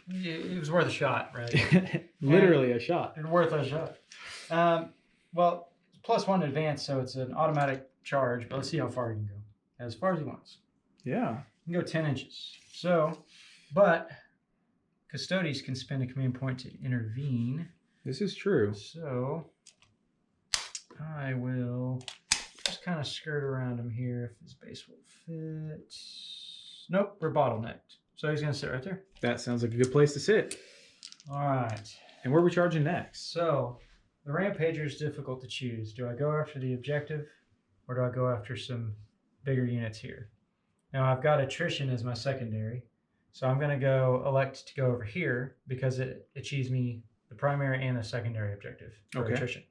It was worth a shot, right? Literally a shot. And worth a shot. Well, +1 advance, so it's an automatic charge, but let's see how far he can go. As far as he wants. Yeah. He can go 10 inches. So, but Custodies can spend a command point to intervene. This is true. So I will just kind of skirt around him here if his base will fit. Nope, we're bottlenecked. So he's going to sit right there. That sounds like a good place to sit. All right. And where are we charging next? So the Rampager is difficult to choose. Do I go after the objective or do I go after some bigger units here? Now I've got attrition as my secondary. So I'm going to elect to go over here because it achieves me the primary and the secondary objective for attrition. So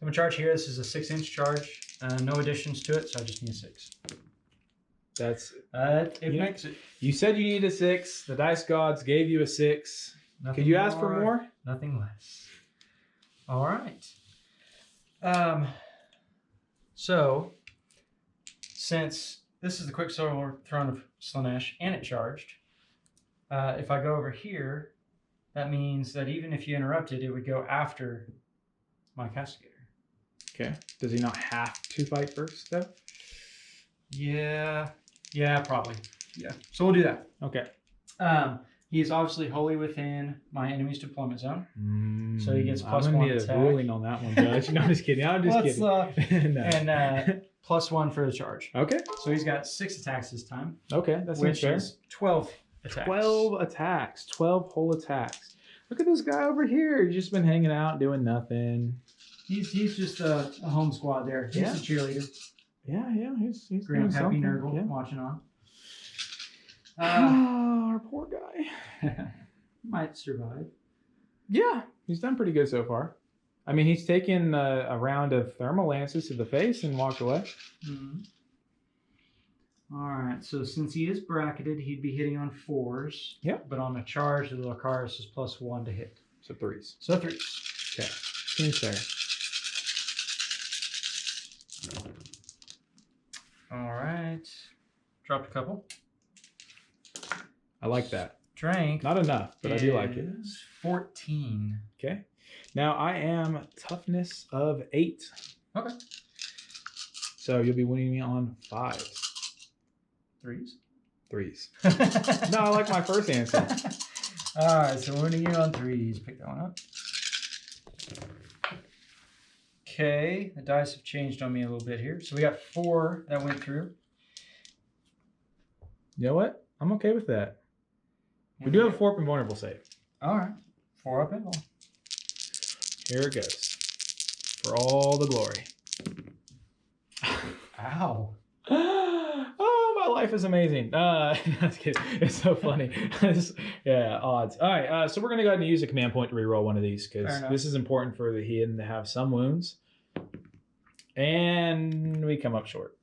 I'm going to charge here. This is a 6-inch charge. No additions to it, so I just need a 6. That's it makes it. You said you needed a 6. The dice gods gave you a 6. Could you ask for more? Nothing less. All right. So since this is the quick solar throne of Slanesh and it charged, if I go over here, that means that even if you interrupted, it would go after my Castigator. Okay. Does he not have to fight first, though? Yeah, probably. Yeah. So we'll do that. Okay. He is obviously wholly within my enemy's deployment zone. So he gets +1 I'm gonna need attack. a ruling on that one, Judge. No, I'm just kidding. I'm just kidding. No. And +1 for the charge. Okay. So he's got 6 attacks this time. Okay, that's which fair. is 12 attacks. 12 attacks. 12 whole attacks. Look at this guy over here. He's just been hanging out doing nothing. He's just a home squad there. He's a cheerleader. Yeah, he's Graham doing Happy something. Nurgle Yeah. watching on. Our poor guy. Might survive. Yeah, he's done pretty good so far. I mean, he's taken a round of thermal lances to the face and walked away. Mm-hmm. All right, so since he is bracketed, he'd be hitting on 4s. Yep. But on a charge, the Lucaris is +1 to hit. So 3s. So 3s. Okay. Seems fair. All right. Dropped a couple. I like that. Strength. Not enough, but I do like it. 14. Okay. Now I am toughness of 8. Okay. So you'll be winning me on 5s. 3s? 3s. No, I like my first answer. All right, so winning you on 3s. Pick that one up. Okay, the dice have changed on me a little bit here. So we got 4 that went through. You know what? I'm okay with that. We do have a 4 up and vulnerable save. All right. 4 up and one. Here it goes. For all the glory. Ow. Oh, my life is amazing. That's kidding. It's so funny. Yeah, odds. All right, so we're going to go ahead and use a command point to reroll one of these because this is important for the hidden to have some wounds. And we come up short.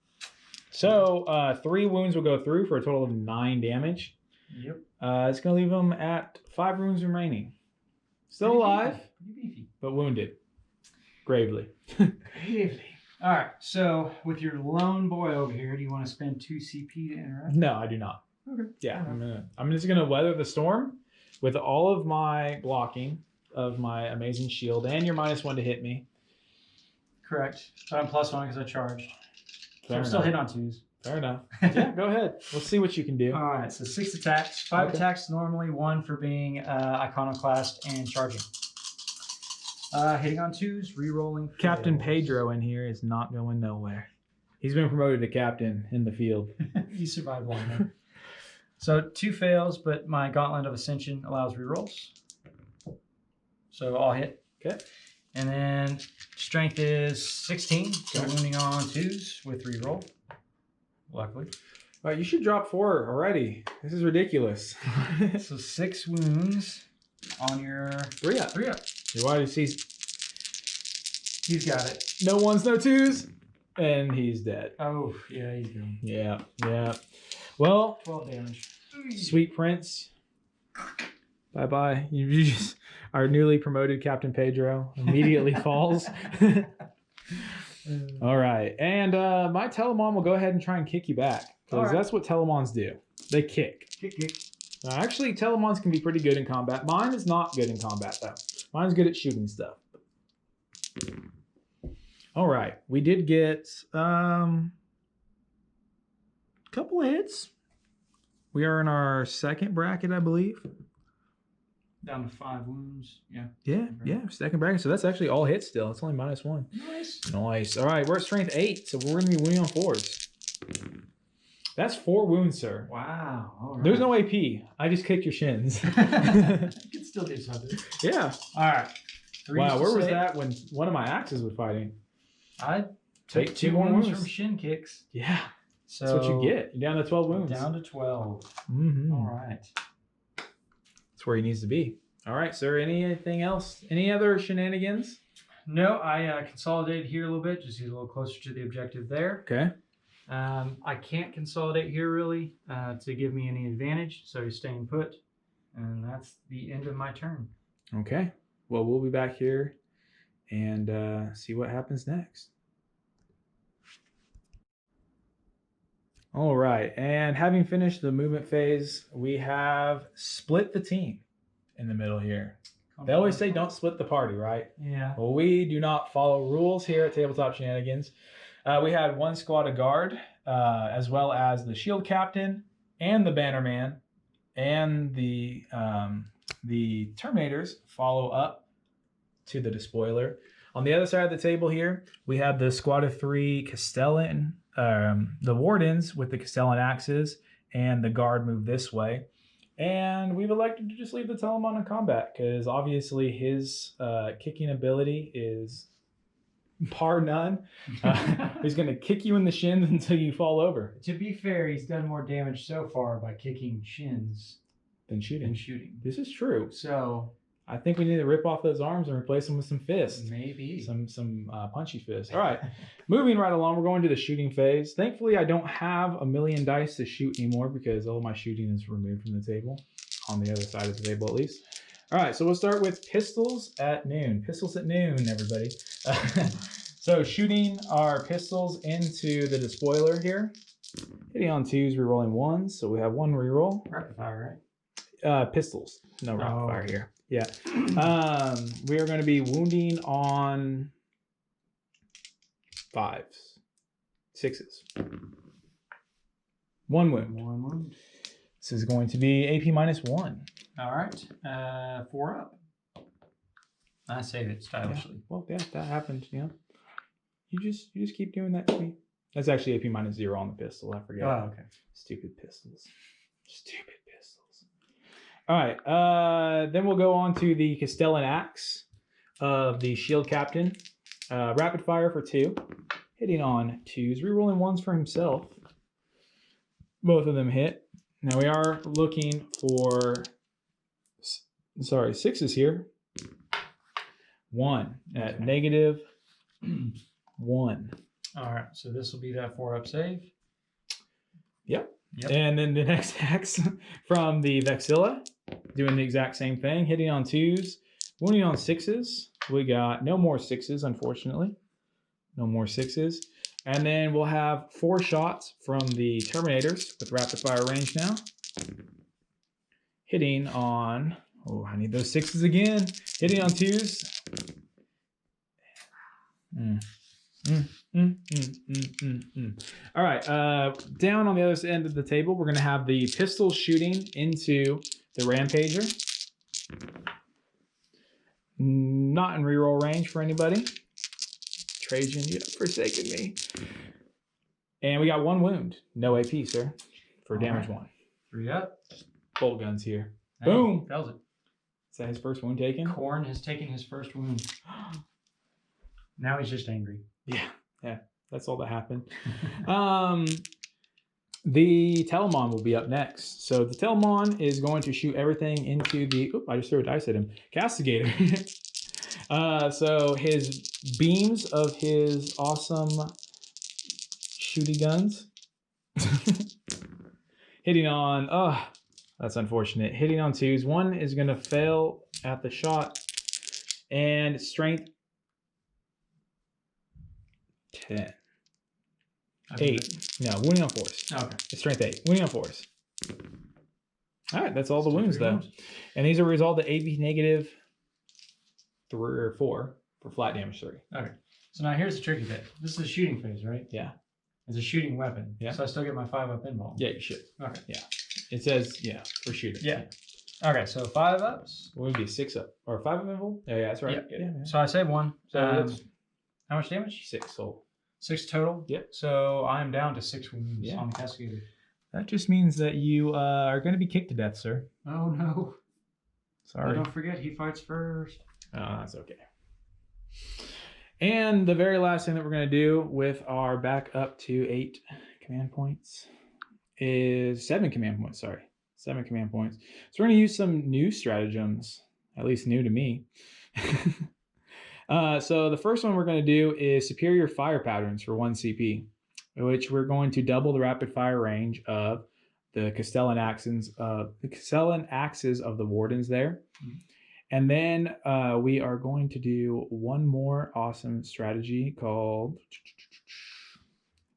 So 3 wounds will go through for a total of 9 damage. Yep. It's going to leave them at 5 wounds remaining. Still alive, beefy. but wounded. Gravely. Gravely. All right, so with your lone boy over here, do you want to spend 2 CP to interact? No, I do not. Okay. Yeah, I'm just gonna weather the storm with all of my blocking of my amazing shield and your -1 to hit me. Correct. But I'm +1 because I charged. So I'm still enough. hit on 2s. Fair enough. Yeah, go ahead. Let's see what you can do. All right, so 6 attacks. 5 attacks normally, 1 for being iconoclast and charging. Hitting on 2s, re-rolling. Captain Pedro in here is not going nowhere. He's been promoted to captain in the field. You survived 1 then. So 2 fails, but my Gauntlet of Ascension allows re-rolls. So I'll hit. Okay. And then strength is 16, so wounding on 2s with re-roll. Luckily. All right, you should drop 4 already. This is ridiculous. So 6 wounds on your 3 up. 3 up. Your wide sees He's got it. no 1s, no 2s, and he's dead. Oh, yeah, he's gone. Yeah. Well, 12 damage. sweet prince. Bye-bye. You just our newly promoted Captain Pedro immediately falls. All right. And my Telemon will go ahead and try and kick you back. Because that's what Telemons do. They kick. Kick. Actually, Telemons can be pretty good in combat. Mine is not good in combat, though. Mine's good at shooting stuff. All right. We did get a couple of hits. We are in our 2nd bracket, I believe. Down to 5 wounds. Yeah. Yeah, 2nd bracket. So that's actually all hits still. It's only -1. Nice. All right, we're at strength 8, so we're going to be wounding on 4s. That's 4 wounds, sir. Wow. All right. There's no AP. I just kicked your shins. You can still do something. Yeah. All right. Wow, where was that when one of my axes was fighting? I took 2 wounds from shin kicks. Yeah. So that's what you get. You're down to 12 wounds. Down to 12. Mm-hmm. All right. That's where he needs to be. All right, sir. Anything else? Any other shenanigans? No, I consolidated here a little bit, just get a little closer to the objective there. Okay. I can't consolidate here really to give me any advantage, so he's staying put. And that's the end of my turn. Okay. Well, we'll be back here and see what happens next. All right, and having finished the movement phase, we have split the team in the middle here. They always say don't split the party, right? Yeah. Well, we do not follow rules here at Tabletop Shenanigans. We had 1 squad of guard, as well as the shield captain and the bannerman, and the Terminators follow up to the despoiler. On the other side of the table here, we have the squad of 3 Castellan, the Wardens with the Castellan axes, and the guard move this way. And we've elected to just leave the Telemon in combat because obviously his kicking ability is par none. He's going to kick you in the shins until you fall over. To be fair, he's done more damage so far by kicking shins than shooting. This is true. So I think we need to rip off those arms and replace them with some fists. Maybe. Some punchy fists. All right. Moving right along, we're going to the shooting phase. Thankfully, I don't have a million dice to shoot anymore because all my shooting is removed from the table. On the other side of the table, at least. All right, so we'll start with pistols at noon. Pistols at noon, everybody. So shooting our pistols into the despoiler here. Hitting on 2s, rerolling 1s. So we have 1 reroll. Rapid fire, right? Pistols. No rapid fire here. Yeah. We are going to be wounding on 5s. 6s. 1 wound. 1 wound. This is going to be AP -1. All right. 4 up. I save it stylishly. Yeah. Well, yeah, that happened. Yeah. You just keep doing that to me. That's actually AP -0 on the pistol. I forget. Oh, okay. Stupid pistols. Stupid pistols. All right. Then we'll go on to the Castellan Axe of the Shield Captain. Rapid fire for 2. Hitting on 2s. Rerolling 1s for himself. Both of them hit. Now we are looking for... Sorry, 6s here. 1 at -1. All right, so this will be that 4-up save. Yep. And then the next axe from the Vexilla, doing the exact same thing, hitting on 2s, wounding on 6s. We got no more 6s, unfortunately. No more 6s. And then we'll have 4 shots from the Terminators with rapid fire range now. Hitting on... Oh, I need those 6s again. Hitting on 2s. All right. Down on the other end of the table, we're going to have the pistol shooting into the Rampager. Not in reroll range for anybody. Trajan, you have forsaken me. And we got 1 wound. No AP, sir. For damage 1. 3 up. Bolt guns here. Hey, Boom. Fails it. Is that his first wound taken? Korn has taken his first wound. Now he's just angry. Yeah. That's all that happened. The Telemon will be up next. So the Telemon is going to shoot everything into the... Oop, I just threw a dice at him. Castigator. So his beams of his awesome shooty guns. Hitting on... Oh, that's unfortunate. Hitting on 2s. 1 is going to fail at the shot. And strength 10. 8. No, wounding on 4s. Okay. It's strength 8. Wounding on 4s. All right, that's all the wounds, though. Wounds. And these are a result of AB -3 or 4 for flat damage 3. Okay. So now here's the tricky bit. This is a shooting phase, right? Yeah. It's a shooting weapon. Yeah. So I still get my 5-up involved. Yeah, you should. Okay. Yeah. It says, yeah, for shooting. Yeah. Okay, so 5-ups. What would be 6 up? Or 5 up involved? Yeah, that's right. Yeah. Yeah. So I save 1. So that's how much damage? 6 total. 6 total? Yep. So I'm down to 6 wounds Yeah. on the Castigator. That just means that you are going to be kicked to death, sir. Oh, no. Sorry. Don't forget, he fights first. Oh, that's okay. And the very last thing that we're going to do with our back up to 8 command points is 7 command points, sorry. 7 command points. So we're going to use some new stratagems, at least new to me. So the first one we're going to do is superior fire patterns for 1 CP, which we're going to double the rapid fire range of the Castellan axes of the Wardens there. Mm-hmm. And then we are going to do one more awesome strategy called,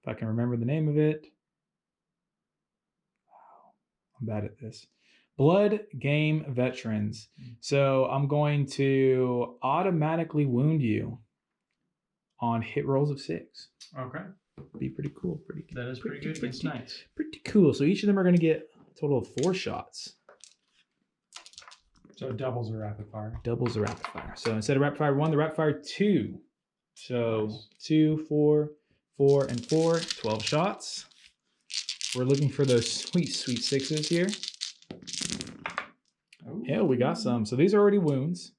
if I can remember the name of it. Wow, I'm bad at this. Blood Game Veterans. So I'm going to automatically wound you on hit rolls of 6. Okay. Be pretty cool. That is pretty good against knights. Pretty cool. So each of them are going to get a total of 4 shots. So it doubles the rapid fire. Doubles the rapid fire. So instead of rapid fire 1, the rapid fire 2. So nice. 2, 4, 4, and 4. 12 shots. We're looking for those sweet, sweet 6s here. Ooh. Yeah, we got some. So these are already wounds.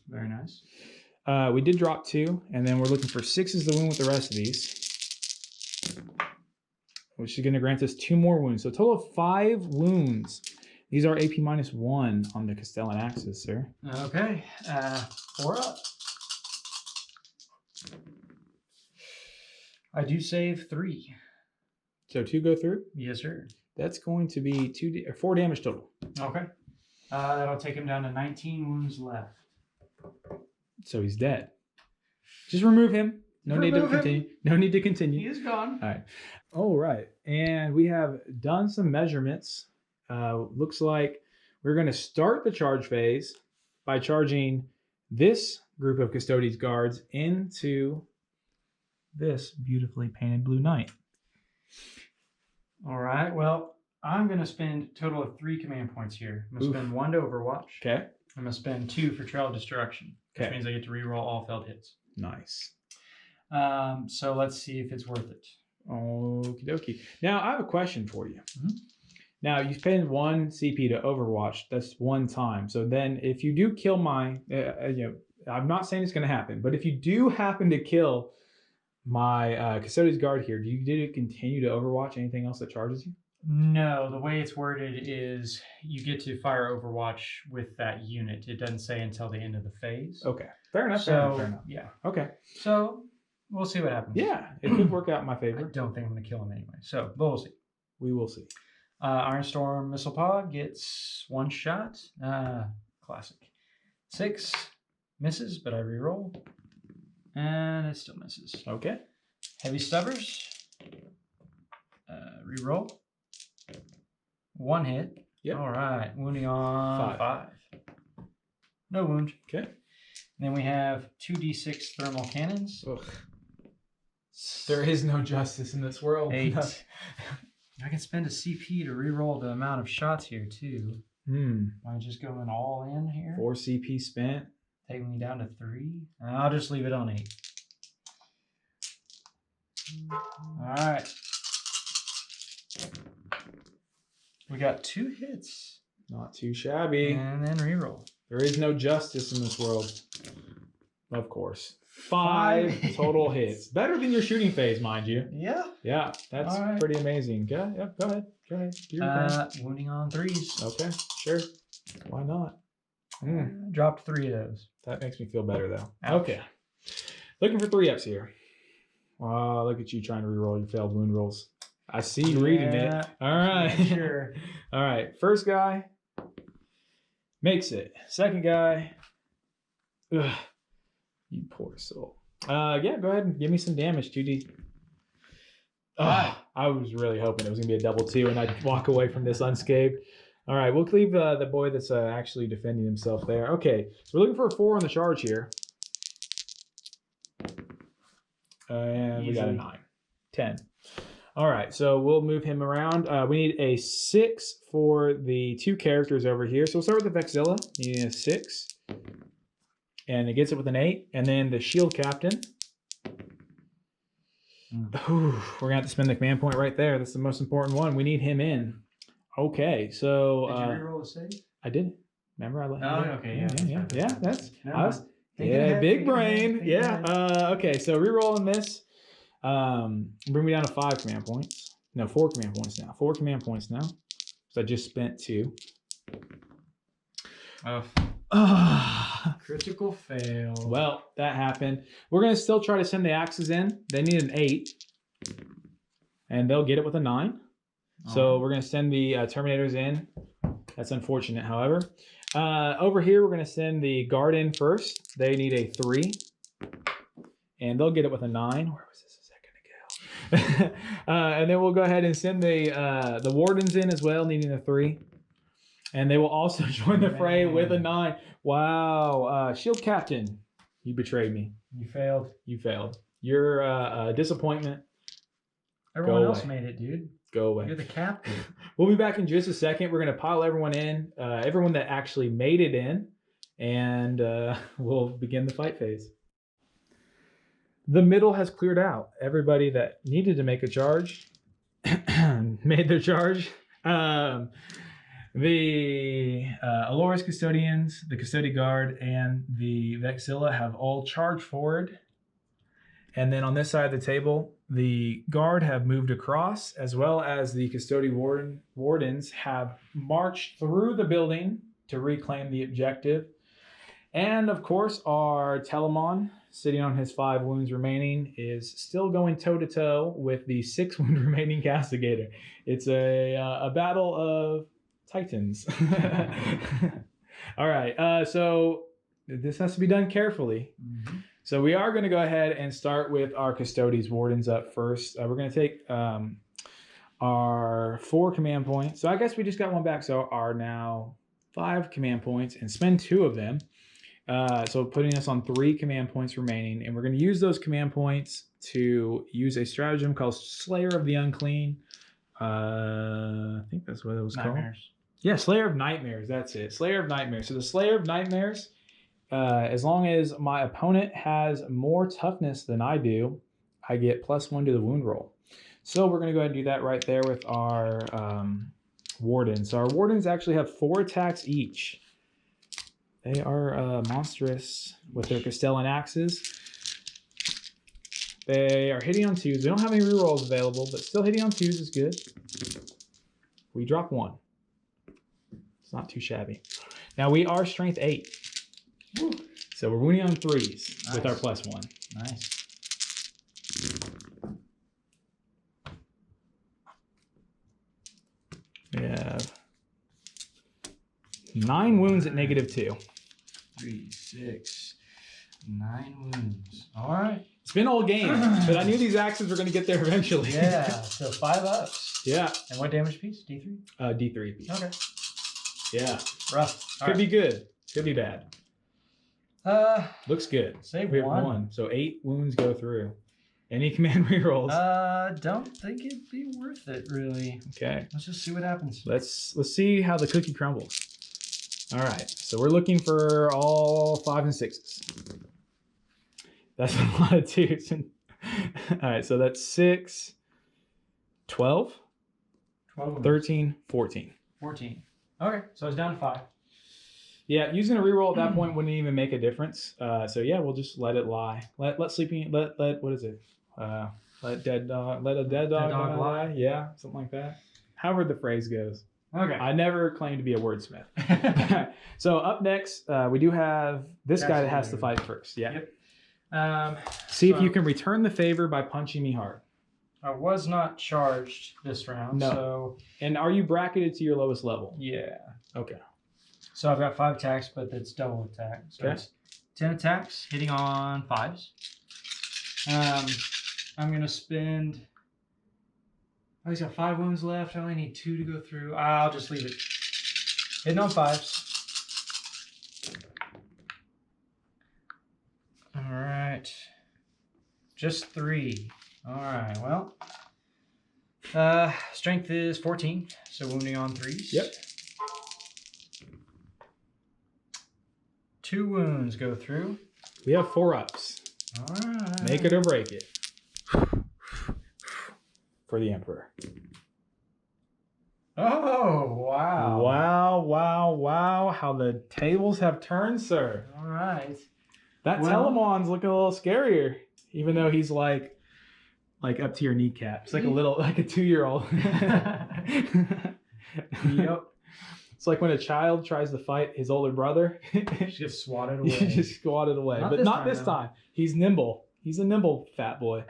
Very nice. We did drop 2, and then we're looking for 6s to wound with the rest of these, which is going to grant us 2 more wounds. So a total of 5 wounds. These are AP -1 on the Castellan axes, sir. Okay. 4 up. I do save 3. So 2 go through? Yes, sir. That's going to be 4 damage total. Okay. That'll take him down to 19 wounds left. So he's dead. Just remove him. No need to continue. No need to continue. He is gone. All right. All right. And we have done some measurements. Looks like we're going to start the charge phase by charging this group of Custodies Guards into this beautifully painted blue knight. All right. Well, I'm going to spend a total of 3 command points here. I'm going to spend 1 to Overwatch. Okay. I'm going to spend 2 for Trail of Destruction, which means I get to reroll all failed hits. Nice. So let's see if it's worth it. Okie dokie. Now, I have a question for you. Mm-hmm. Now, you spend 1 CP to Overwatch. That's 1 time. So then if you do kill my... I'm not saying it's going to happen, but if you do happen to kill my Custodies Guard here, did it continue to Overwatch anything else that charges you? No, the way it's worded is you get to fire Overwatch with that unit. It doesn't say until the end of the phase. Okay. Fair enough. So, fair enough. yeah. Okay. So we'll see what happens. Yeah, it could work out in my I favor. don't think I'm going to kill him anyway. So, but we'll see. We will see. Iron Storm Missile Pod gets 1 shot. Classic. 6 misses, but I reroll. And it still misses. Okay. Heavy Stubbers. Reroll. 1 hit. Yep. All right. Wounding on 5. No wound. Okay. And then we have 2d6 thermal cannons. Ugh. There is no justice in this world. 8. I can spend a CP to reroll the amount of shots here too. Am I just going all in here? 4 CP spent. Take me down to 3. I'll just leave it on 8. All right. We got 2 hits. Not too shabby. And then reroll. There is no justice in this world. Of course. 5 total hits. Better than your shooting phase, mind you. Yeah. Yeah, that's All right. pretty amazing. Yeah, go ahead. Go ahead. Do your thing. Wounding on 3s. Okay, sure. Why not? Dropped 3 of those. That makes me feel better, though. Ouch. Okay. Looking for 3-ups here. Wow, look at you trying to reroll your failed wound rolls. I see you reading it. All right. Yeah, sure. All right. First guy makes it. Second guy. Ugh, you poor soul. Yeah, go ahead and give me some damage, 2D. I was really hoping it was going to be a double 2 and I'd walk away from this unscathed. All right, we'll leave the boy that's actually defending himself there. Okay, so we're looking for a 4 on the charge here. And we got a 9. 10. All right, so we'll move him around. We need a 6 for the 2 characters over here. So we'll start with the Vexilla. You need a 6. And it gets it with an 8. And then the Shield Captain. Ooh, we're going to have to spend the command point right there. That's the most important one. We need him in. Okay, so... Did you reroll a save? I didn't. Remember? I let Oh, okay. Yeah, that's... No, big brain. Okay, so re-rolling this. Bring me down to 5 command points. No, 4 command points now. 4 command points now. So I just spent 2. Critical fail. Well, that happened. We're going to still try to send the axes in. They need an 8. And they'll get it with a 9. So we're going to send the Terminators in. That's unfortunate, however. Over here, we're going to send the Guard in first. They need a 3. And they'll get it with a 9. Where was this a second ago? And then we'll go ahead and send the Wardens in as well, needing a 3. And they will also join the fray with a 9. Wow. Shield Captain, you betrayed me. You failed. You failed. You're a disappointment. Everyone else made it, dude. Go away. You're the captain. We'll be back in just a second. We're going to pile everyone in, everyone that actually made it in, and we'll begin the fight phase. The middle has cleared out. Everybody that needed to make a charge made their charge. The Aloris Custodians, the Custodies Guard, and the Vexilla have all charged forward. And then on this side of the table, the Guard have moved across, as well as the Custodies Wardens have marched through the building to reclaim the objective. And of course, our Telemon, sitting on his 5 wounds remaining, is still going toe-to-toe with the 6 wound remaining Castigator. It's a battle of titans. All right, so this has to be done carefully. Mm-hmm. So we are going to go ahead and start with our Custodies Wardens up first. We're going to take our 4 command points. So I guess we just got 1 back. So our now 5 command points and spend 2 of them. So putting us on 3 command points remaining. And we're going to use those command points to use a stratagem called Slayer of the Unclean. I think that's what it was called. Yeah, Slayer of Nightmares. That's it. Slayer of Nightmares. So the Slayer of Nightmares as long as my opponent has more toughness than I do, I get +1 to the wound roll. So we're going to go ahead and do that right there with our wardens. So our wardens actually have 4 attacks each. They are monstrous with their Castellan axes. They are hitting on 2s. We don't have any rerolls available, but still hitting on 2s is good. We drop 1. It's not too shabby. Now we are strength 8. Woo. So we're wounding on 3s with our +1. Nice. We have 9 wounds at -2. 3, 6, 9 wounds. All right. It's been all game, but I knew these axes were going to get there eventually. Yeah, so 5 ups. Yeah. And what damage piece? D3? D3 piece. Okay. Yeah. Rough. Could be good. Could be bad. Looks good. Save we have 1. 1. So 8 wounds go through. Any command rerolls? Don't think it'd be worth it, really. Okay. Let's just see what happens. Let's see how the cookie crumbles. All right. So we're looking for all 5s and 6s. That's a lot of 2s. All right. So that's 6, 12, 12, 13, 14. 14. Okay. So it's down to 5. Yeah, using a reroll at that point wouldn't even make a difference. So yeah, we'll just let it lie. Let what is it? Let a dead dog lie. Yeah, something like that. However the phrase goes. Okay. I never claimed to be a wordsmith. So up next, we do have this guy that has to fight first. Yeah. Yep. See if you can return the favor by punching me hard. I was not charged this round. No. So And are you bracketed to your lowest level? yeah. Okay. So I've got 5 attacks, but it's double attack. So Okay. it's 10 attacks, hitting on 5s. I'm going to spend... Oh, he's got 5 wounds left. I only need 2 to go through. I'll just leave it. Hitting on 5s. All right. Just 3. All right, well. Strength is 14, so wounding on 3s. Yep. 2 wounds go through. We have 4 ups. All right. Make it or break it. For the Emperor. Oh, wow. Wow. How the tables have turned, sir. All right. That Well- Telemon's looking a little scarier, even though he's like up to your kneecaps, like a 2-year-old. Yep. It's like when a child tries to fight his older brother. Just get swatted away. You just squatted away. Not But this not time, this though. time. He's nimble. He's a nimble fat boy.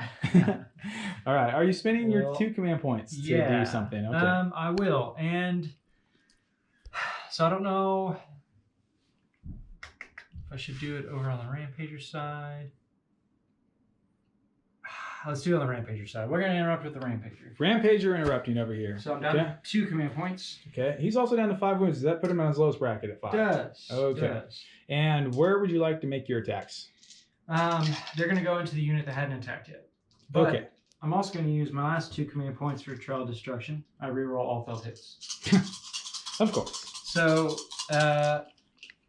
All right. Are you spending your Well, 2 command points to yeah. do something? Okay. I will. And so I don't know if I should do it over on the Rampager side. Let's do it on the Rampager side. We're going to interrupt with the Rampager. Rampager interrupting over here. So I'm down Okay. to 2 command points. Okay. He's also down to 5 wounds. Does that put him on his lowest bracket at 5? Does. Okay. Does. And where would you like to make your attacks? They're going to go into the unit that hadn't attacked yet. But Okay. I'm also going to use my last 2 command points for Trail Destruction. I reroll all failed hits. Of course. So,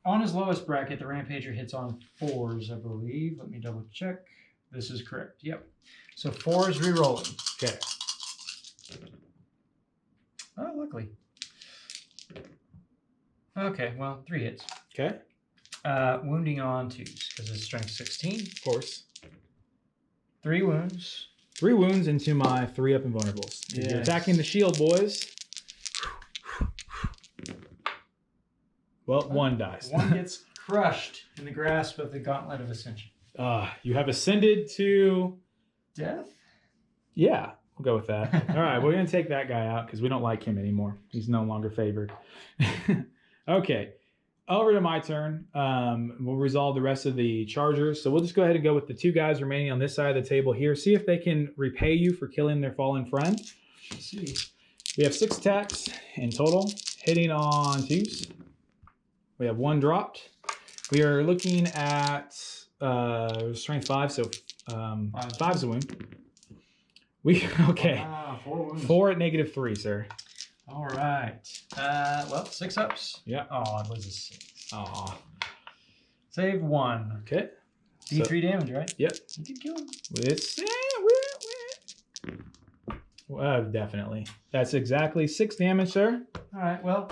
on his lowest bracket, the Rampager hits on 4s, I believe. Let me double check. This is correct. Yep. So 4s rerolling. Okay. Oh, luckily. Okay, well, 3 hits. Okay. Wounding on 2s because it's strength 16. Of course. 3 wounds. 3 wounds into my 3 up invulnerables. Yes. You're attacking the shield, boys. Well, 1 dies. 1 gets crushed in the grasp of the Gauntlet of Ascension. You have ascended to... Death? Yeah, we'll go with that. All right, we're going to take that guy out because we don't like him anymore. He's no longer favored. Okay, over to my turn. We'll resolve the rest of the chargers. So we'll just go ahead and go with the 2 guys remaining on this side of the table here. See if they can repay you for killing their fallen friend. Let's see. We have 6 attacks in total, hitting on 2s. We have 1 dropped. We are looking at strength 5, so 5's a wound. Okay. 4 wounds. 4 at -3, sir. All right. Well, 6 ups. Yeah. Oh, it was a 6. Aw. Save 1. Okay. D3 damage, right? Yep. You can kill him. Definitely. That's exactly 6 damage, sir. All right. Well.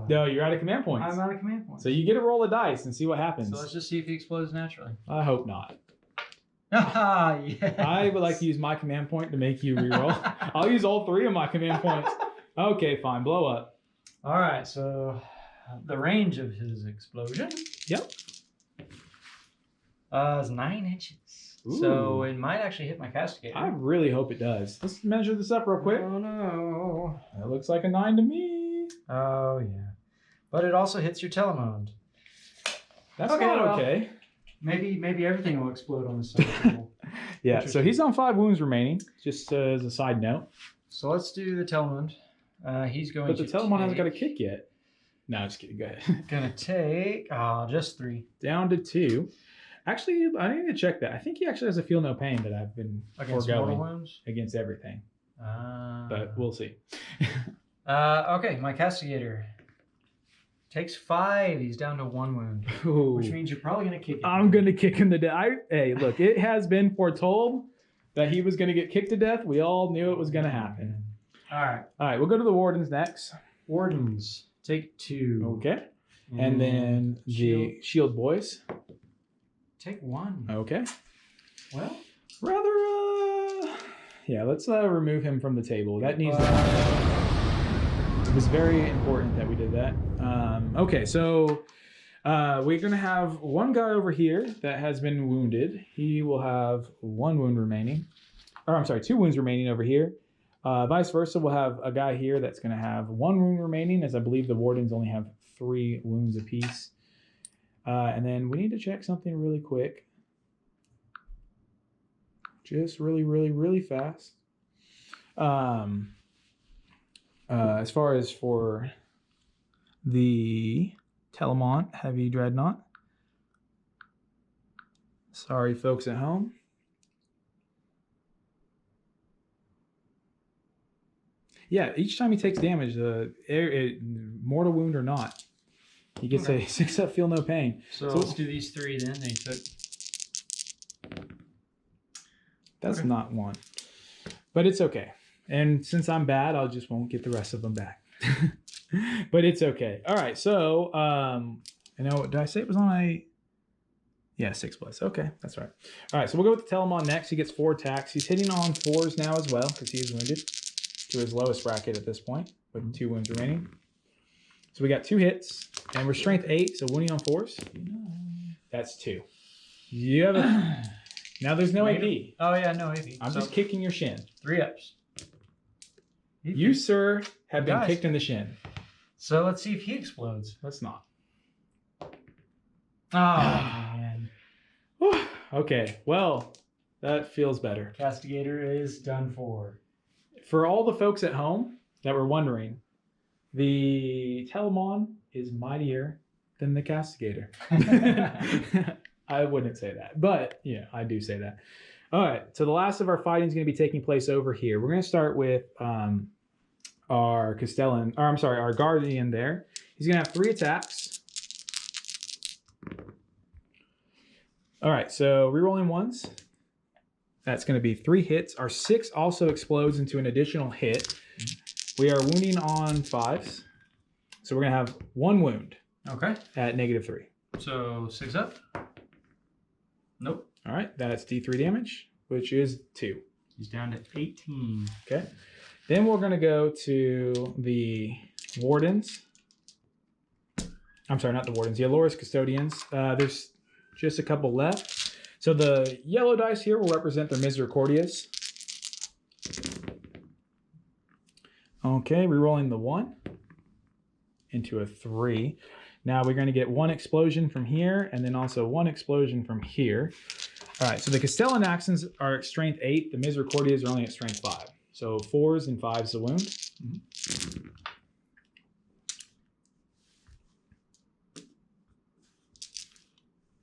No, you're out of command points. I'm out of command points. So you get to roll a dice and see what happens. So let's just see if he explodes naturally. I hope not. Ah, yes. I would like to use my command point to make you reroll. I'll use all 3 of my command points. Okay, fine. Blow up. All right. So the range of his explosion. Yep. Is 9 inches. Ooh. So it might actually hit my castigator. I really hope it does. Let's measure this up real quick. Oh no. That looks like a 9 to me. Oh yeah. But it also hits your Telemond. That's not okay. Maybe everything will explode on the side. Yeah, so he's on 5 wounds remaining, just as a side note. So let's do the Telemond. He's going But to the Telemon hasn't got a kick yet. No, just kidding. Go ahead. Gonna take just 3. Down to 2. Actually, I need to check that. I think he actually has a feel no pain that I've been Against mortal foregoing wounds? against everything. But we'll see. Okay, my castigator takes 5. He's down to 1 wound, Ooh. which means you're probably gonna kick him. I'm gonna kick him to death. Hey, look, it has been foretold that he was gonna get kicked to death. We all knew it was gonna happen. All right, We'll go to the Wardens next. Wardens take 2. Okay. And then the Shield Boys. Take 1. Okay. Well, Rather, yeah, let's remove him from the table. That needs it was very important that we did that. Okay, so we're going to have one guy over here that has been wounded. He will have 1 wound remaining. Or, I'm sorry, 2 wounds remaining over here. Vice versa, we'll have a guy here that's going to have 1 wound remaining, as I believe the Wardens only have 3 wounds apiece. And then we need to check something really quick. Just really fast. As far as for the Telemont Heavy Dreadnought. Sorry, folks at home. Yeah, each time he takes damage, mortal wound or not, he gets a 6-up feel no pain. So let's do these 3 then. They took. That's not 1. But it's okay. And since I'm bad, I just won't get the rest of them back. But it's okay. All right, so, did I say it was on a... Yeah, 6+. Okay, that's right. All right, so we'll go with the Telemon next. He gets 4 attacks. He's hitting on 4s now as well, because he is wounded to his lowest bracket at this point, with 2 wounds remaining. So we got 2 hits, and we're strength 8, so wounding on 4s. That's 2. You have a... Now there's no AP. Oh yeah, no AP. I'm just kicking your shin. 3 ups. You, sir, have been kicked in the shin. So let's see if he explodes. Let's not. Oh, man. Okay, well, that feels better. Castigator is done for. For all the folks at home that were wondering, the Telemon is mightier than the Castigator. I wouldn't say that, but yeah, I do say that. All right, so the last of our fighting is going to be taking place over here. We're going to start with our our Guardian there. He's going to have 3 attacks. All right, so rerolling 1s. That's going to be 3 hits. Our 6 also explodes into an additional hit. We are wounding on 5s. So we're going to have 1 wound. Okay. At -3. So 6 up. Nope. All right, that's D3 damage, which is 2. He's down to 18. Okay. Then we're going to go to the Wardens. I'm sorry, not the Wardens. The Aloris Custodians. There's just a couple left. So the yellow dice here will represent their Misericordias. Okay, rerolling the 1 into a 3. Now we're going to get 1 explosion from here, and then also 1 explosion from here. All right, so the Castellan accents are at strength 8. The Misericordias are only at strength 5. So 4s and 5s a wound. Mm-hmm.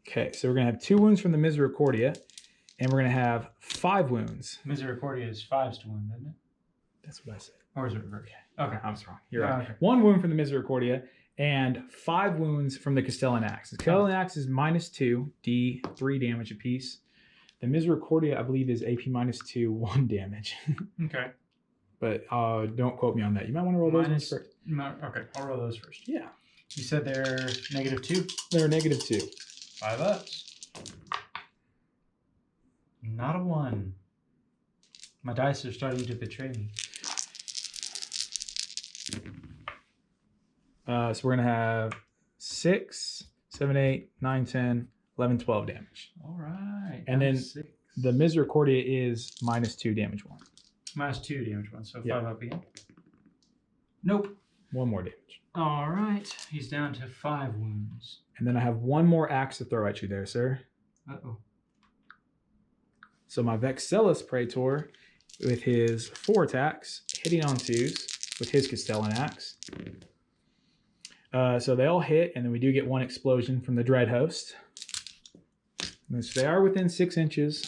Okay, so we're going to have 2 wounds from the Misericordia, and we're going to have 5 wounds. Misericordia is 5s to wound, isn't it? That's what I said. Or is it reverse? Okay, I was wrong. You're right. Okay. 1 wound from the Misericordia and 5 wounds from the Castellan Axe. The Castellan Axe is -2, D3 damage apiece. The Misericordia, I believe, is AP -2, 1 damage. Okay. But don't quote me on that. You might want to roll those ones first. Okay, I'll roll those first. Yeah. You said they're -2? They're -2. 5 ups. Not a 1. My dice are starting to betray me. So we're going to have 6, 7, 8, 9, 10, 11, 12 damage. All right. And then 6. the Misericordia is -2 damage 1. -2 damage 1, so 5 Yeah. up again. Nope. 1 more damage. All right. He's down to 5 wounds. And then I have 1 more axe to throw at you there, sir. Uh-oh. So my Vexillus Praetor with his 4 attacks, hitting on 2s with his Castellan Axe. So they all hit, and then we do get 1 explosion from the Dread Host. And so they are within 6 inches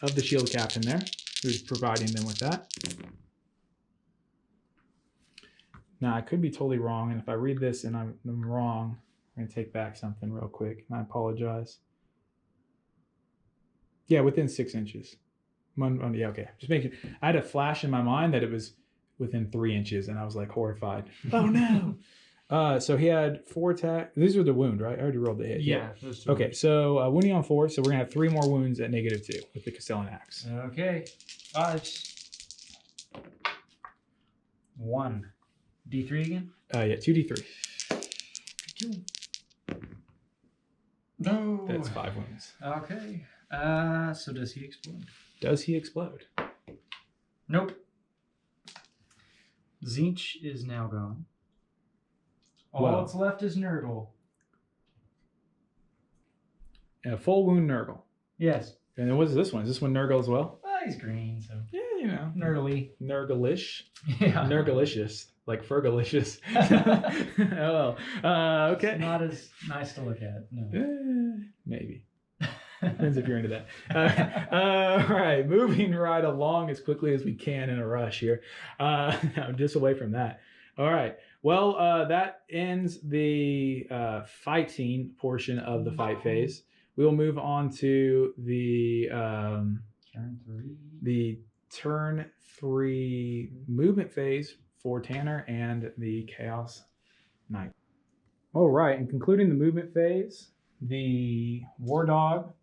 of the shield captain there, who's providing them with that. Now, I could be totally wrong, and if I read this and I'm wrong, I'm going to take back something real quick, and I apologize. Yeah, within 6 inches. Yeah, okay. Just making. I had a flash in my mind that it was within 3 inches, and I was like horrified. Oh no! So he had 4 attacks. These were the wound, right? I already rolled the hit. Yeah. Those 2 Okay, so wounding on 4, so we're gonna have 3 more wounds at -2 with the Castellan Axe. Okay. 5s. 1. D3 again? Yeah, 2d3. No. That's 5 wounds. Okay. So does he explode? Does he explode? Nope. Zinch is now gone. All that's left is Nurgle. And a full wound Nurgle. Yes. And then what's this one? Is this one Nurgle as well? Well, he's green, so. Yeah, you know. Nurgly. Nurglish. Yeah. Nurgalicious. Like Fergalicious. Oh, okay. It's not as nice to look at. No. Maybe. Depends if you're into that. All right, moving right along as quickly as we can in a rush here. I'm just away from that. All right. Well, that ends the fighting portion of the fight phase. We will move on to the turn 3 movement phase for Tanner and the Chaos Knight. All right, and concluding the movement phase, the War Dog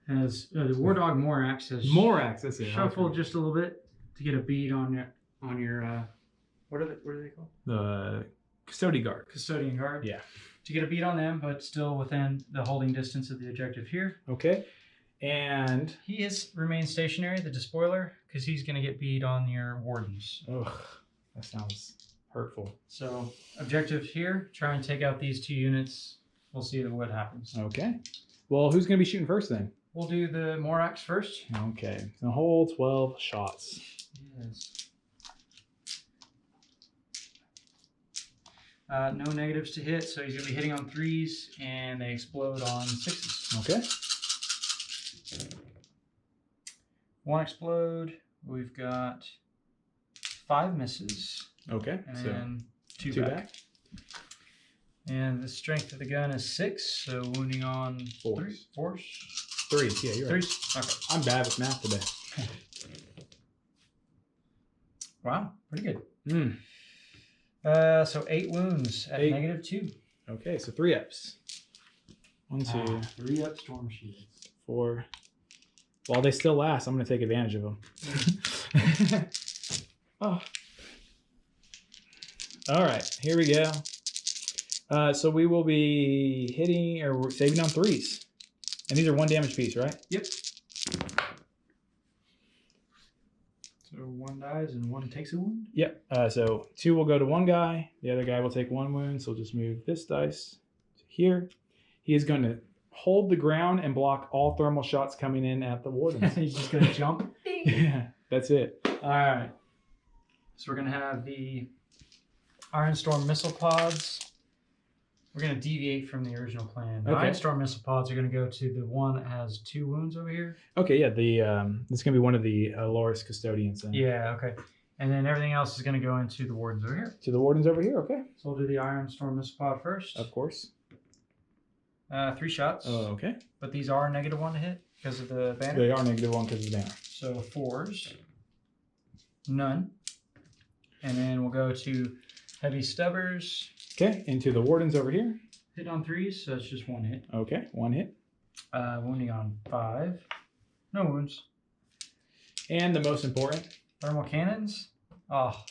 has the War Dog Morax has That's it. shuffled just a little bit to get a bead on your what are they called? The Custodies Guard. Custodian Guard. Yeah. To get a bead on them, but still within the holding distance of the objective here. Okay. And he remains stationary, the despoiler, because he's going to get bead on your wardens. ugh, that sounds hurtful. So objective here, try and take out these 2 units. We'll see what happens. Okay. Well, who's going to be shooting first then? We'll do the Morax first. Okay. The whole 12 shots. Yes. No negatives to hit, so he's going to be hitting on 3s, and they explode on 6s. Okay. 1 explode. We've got 5 misses. Okay. And so 2 back. And the strength of the gun is 6, so wounding on 4s. 4s. 3s. Yeah, you're right. 3s. Okay. I'm bad with math today. Wow, pretty good. Mm. So 8 wounds at 8. -2. Okay, so 3 ups. 1, 2, 3 up storm shields. 4. While they still last, I'm going to take advantage of them. Oh. All right, here we go. So we will be hitting or saving on 3s. And these are 1 damage piece, right? Yep. So 1 dies and 1 takes a wound? Yep. So 2 will go to 1 guy. The other guy will take 1 wound. So we'll just move this dice to here. He is going to hold the ground and block all thermal shots coming in at the wardens. He's just going to jump. Yeah, that's it. All right. So we're going to have the Iron Storm missile pods. We're going to deviate from the original plan. The Iron Storm missile pods are going to go to the one that has 2 wounds over here. Okay, yeah. This is going to be one of the Loris Custodians then. Yeah, okay. And then everything else is going to go into the wardens over here. To the wardens over here, okay. So we'll do the Iron Storm Missile Pod first. Of course. 3 shots. Oh, okay. But these are -1 to hit because of the banner. They are -1 because of the banner. So 4s. None. And then we'll go to Heavy Stubbers. Okay, into the wardens over here. Hit on 3s, so it's just 1 hit. Okay, 1 hit. Wounding on 5. No wounds. And the most important, Thermal Cannons. Oh.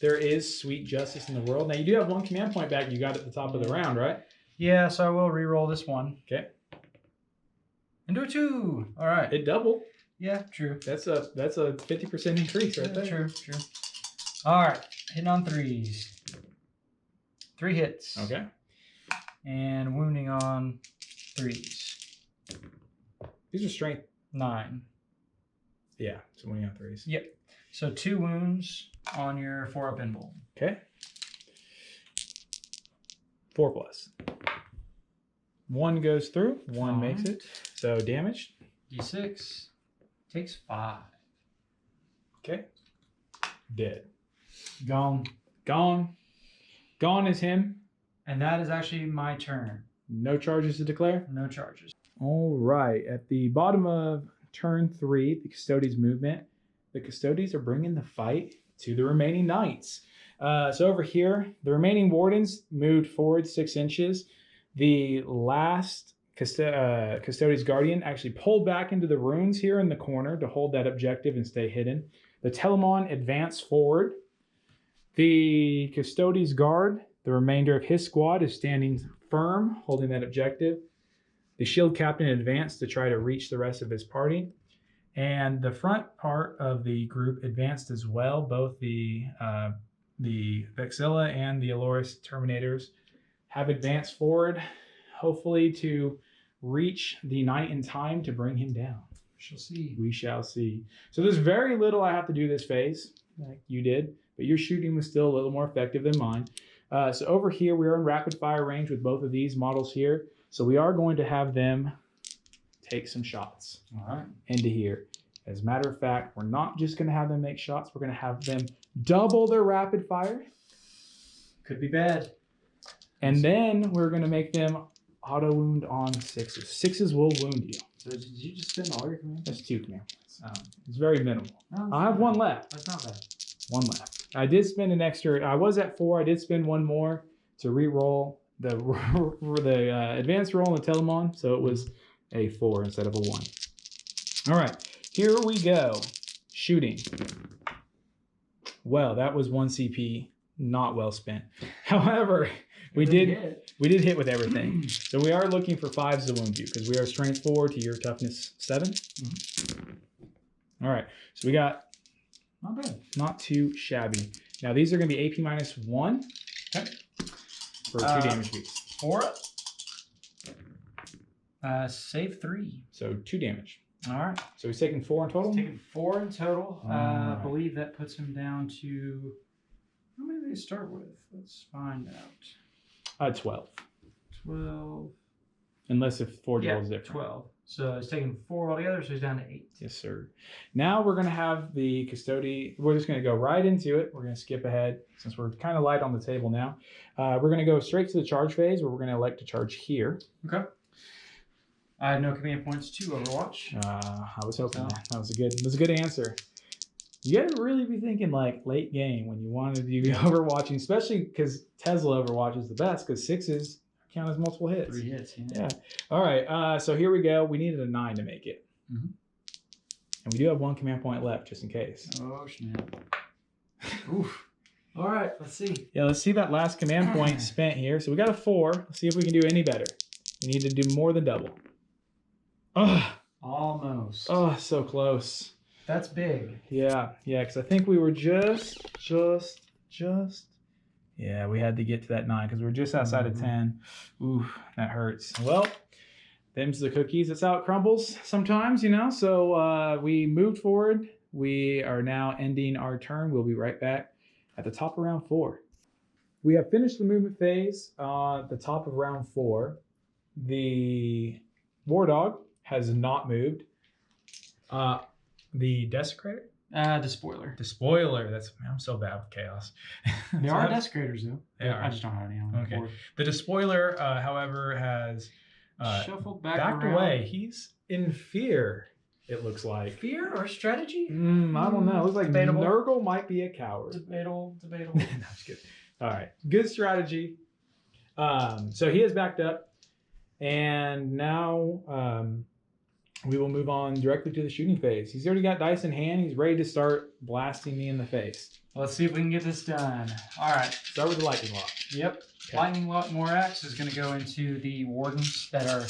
there is sweet justice in the world. Now, you do have 1 command point back you got at the top of the round, right? Yeah, so I will re-roll this one. Okay. And do a 2. All right. It doubled. Yeah, true. That's a 50% increase right there. True. All right. Hitting on 3s. 3 hits. Okay. And wounding on 3s. These are strength. 9. Yeah, so wounding on 3s. Yep. So 2 wounds on your 4-up invul. Okay. 4+. 1 goes through. 1 makes it. So damage. D6. Takes 5. Okay. Dead. Gone. Gone. Gone is him. And that is actually my turn. No charges to declare. No charges. All right. At the bottom of turn 3, the Custodies movement, the Custodies are bringing the fight to the remaining knights. So over here, the remaining wardens moved forward 6 inches. The last Custodies Guardian actually pulled back into the ruins here in the corner to hold that objective and stay hidden. The Telemon advanced forward. The Custodies Guard, the remainder of his squad, is standing firm, holding that objective. The Shield Captain advanced to try to reach the rest of his party. And the front part of the group advanced as well. Both the Vexilla and the Aloris Terminators have advanced forward, hopefully to reach the knight in time to bring him down. Shall see. We shall see. So there's very little I have to do this phase, like you did, but your shooting was still a little more effective than mine. So over here, we are in rapid fire range with both of these models here. So we are going to have them take some shots into here. As a matter of fact, we're not just going to have them make shots. We're going to have them double their rapid fire. Could be bad. And then we're going to make them auto wound on 6s. 6s will wound you. So did you just spend all your command? That's 2 command points. Oh. It's very minimal. No, I have 1 left. That's not bad. 1 left. I did spend an extra. I was at 4. I did spend 1 more to re-roll the advanced roll on the Telemon, so it was a 4 instead of a 1. All right, here we go. Shooting. Well, that was 1 CP, not well spent. However, we did hit with everything. So we are looking for 5s to wound you because we are strength 4 to your toughness 7. All right, so we got not bad, not too shabby. Now these are going to be AP -1. Okay. For 2 damage beats. 4 up. Save 3. So 2 damage. All right. So he's taking 4 in total? He's taking 4 in total. Right. I believe that puts him down to... How many do they start with? Let's find out. 12. 12. Unless if Forge roll is different. 12. So he's taking 4 altogether, so he's down to 8. Yes, sir. Now we're going to have the Custodies. We're just going to go right into it. We're going to skip ahead since we're kind of light on the table now. We're going to go straight to the charge phase where we're going to elect to charge here. Okay. I have no command points to Overwatch. I was hoping that was a good answer. You got to really be thinking like late game when you want to do Overwatching, especially because Tesla Overwatch is the best because 6s count as multiple hits. 3 hits, yeah. All right, so here we go. We needed a 9 to make it. Mm-hmm. And we do have 1 command point left just in case. Oh, snap. Oof. All right, let's see. Yeah, let's see that last command point spent here. So we got a 4. Let's see if we can do any better. We need to do more than double. Oh, almost. Oh, so close. That's big. Yeah, because I think we were just. Yeah, we had to get to that 9 because we were just outside of 10. Ooh, that hurts. Well, them's the cookies. That's how it crumbles sometimes, you know. So we moved forward. We are now ending our turn. We'll be right back at the top of round 4. We have finished the movement phase at the top of round 4. The War Dog has not moved. The Desecrator Despoiler. Despoiler. I'm so bad with chaos. They are desecrators, though. They are. I just don't have any on the Okay. board. The despoiler, however, has Shuffled back backed around. away. He's in fear, it looks like. Fear or strategy? I don't know. It looks like Debatable. Nurgle might be a coward. Debatable. No, I'm just kidding. All right. Good strategy. So he is backed up. And now we will move on directly to the shooting phase. He's already got dice in hand. He's ready to start blasting me in the face. Let's see if we can get this done. All right. Start with the lightning lock. Yep. Okay. Lightning Lock Morax is going to go into the wardens that are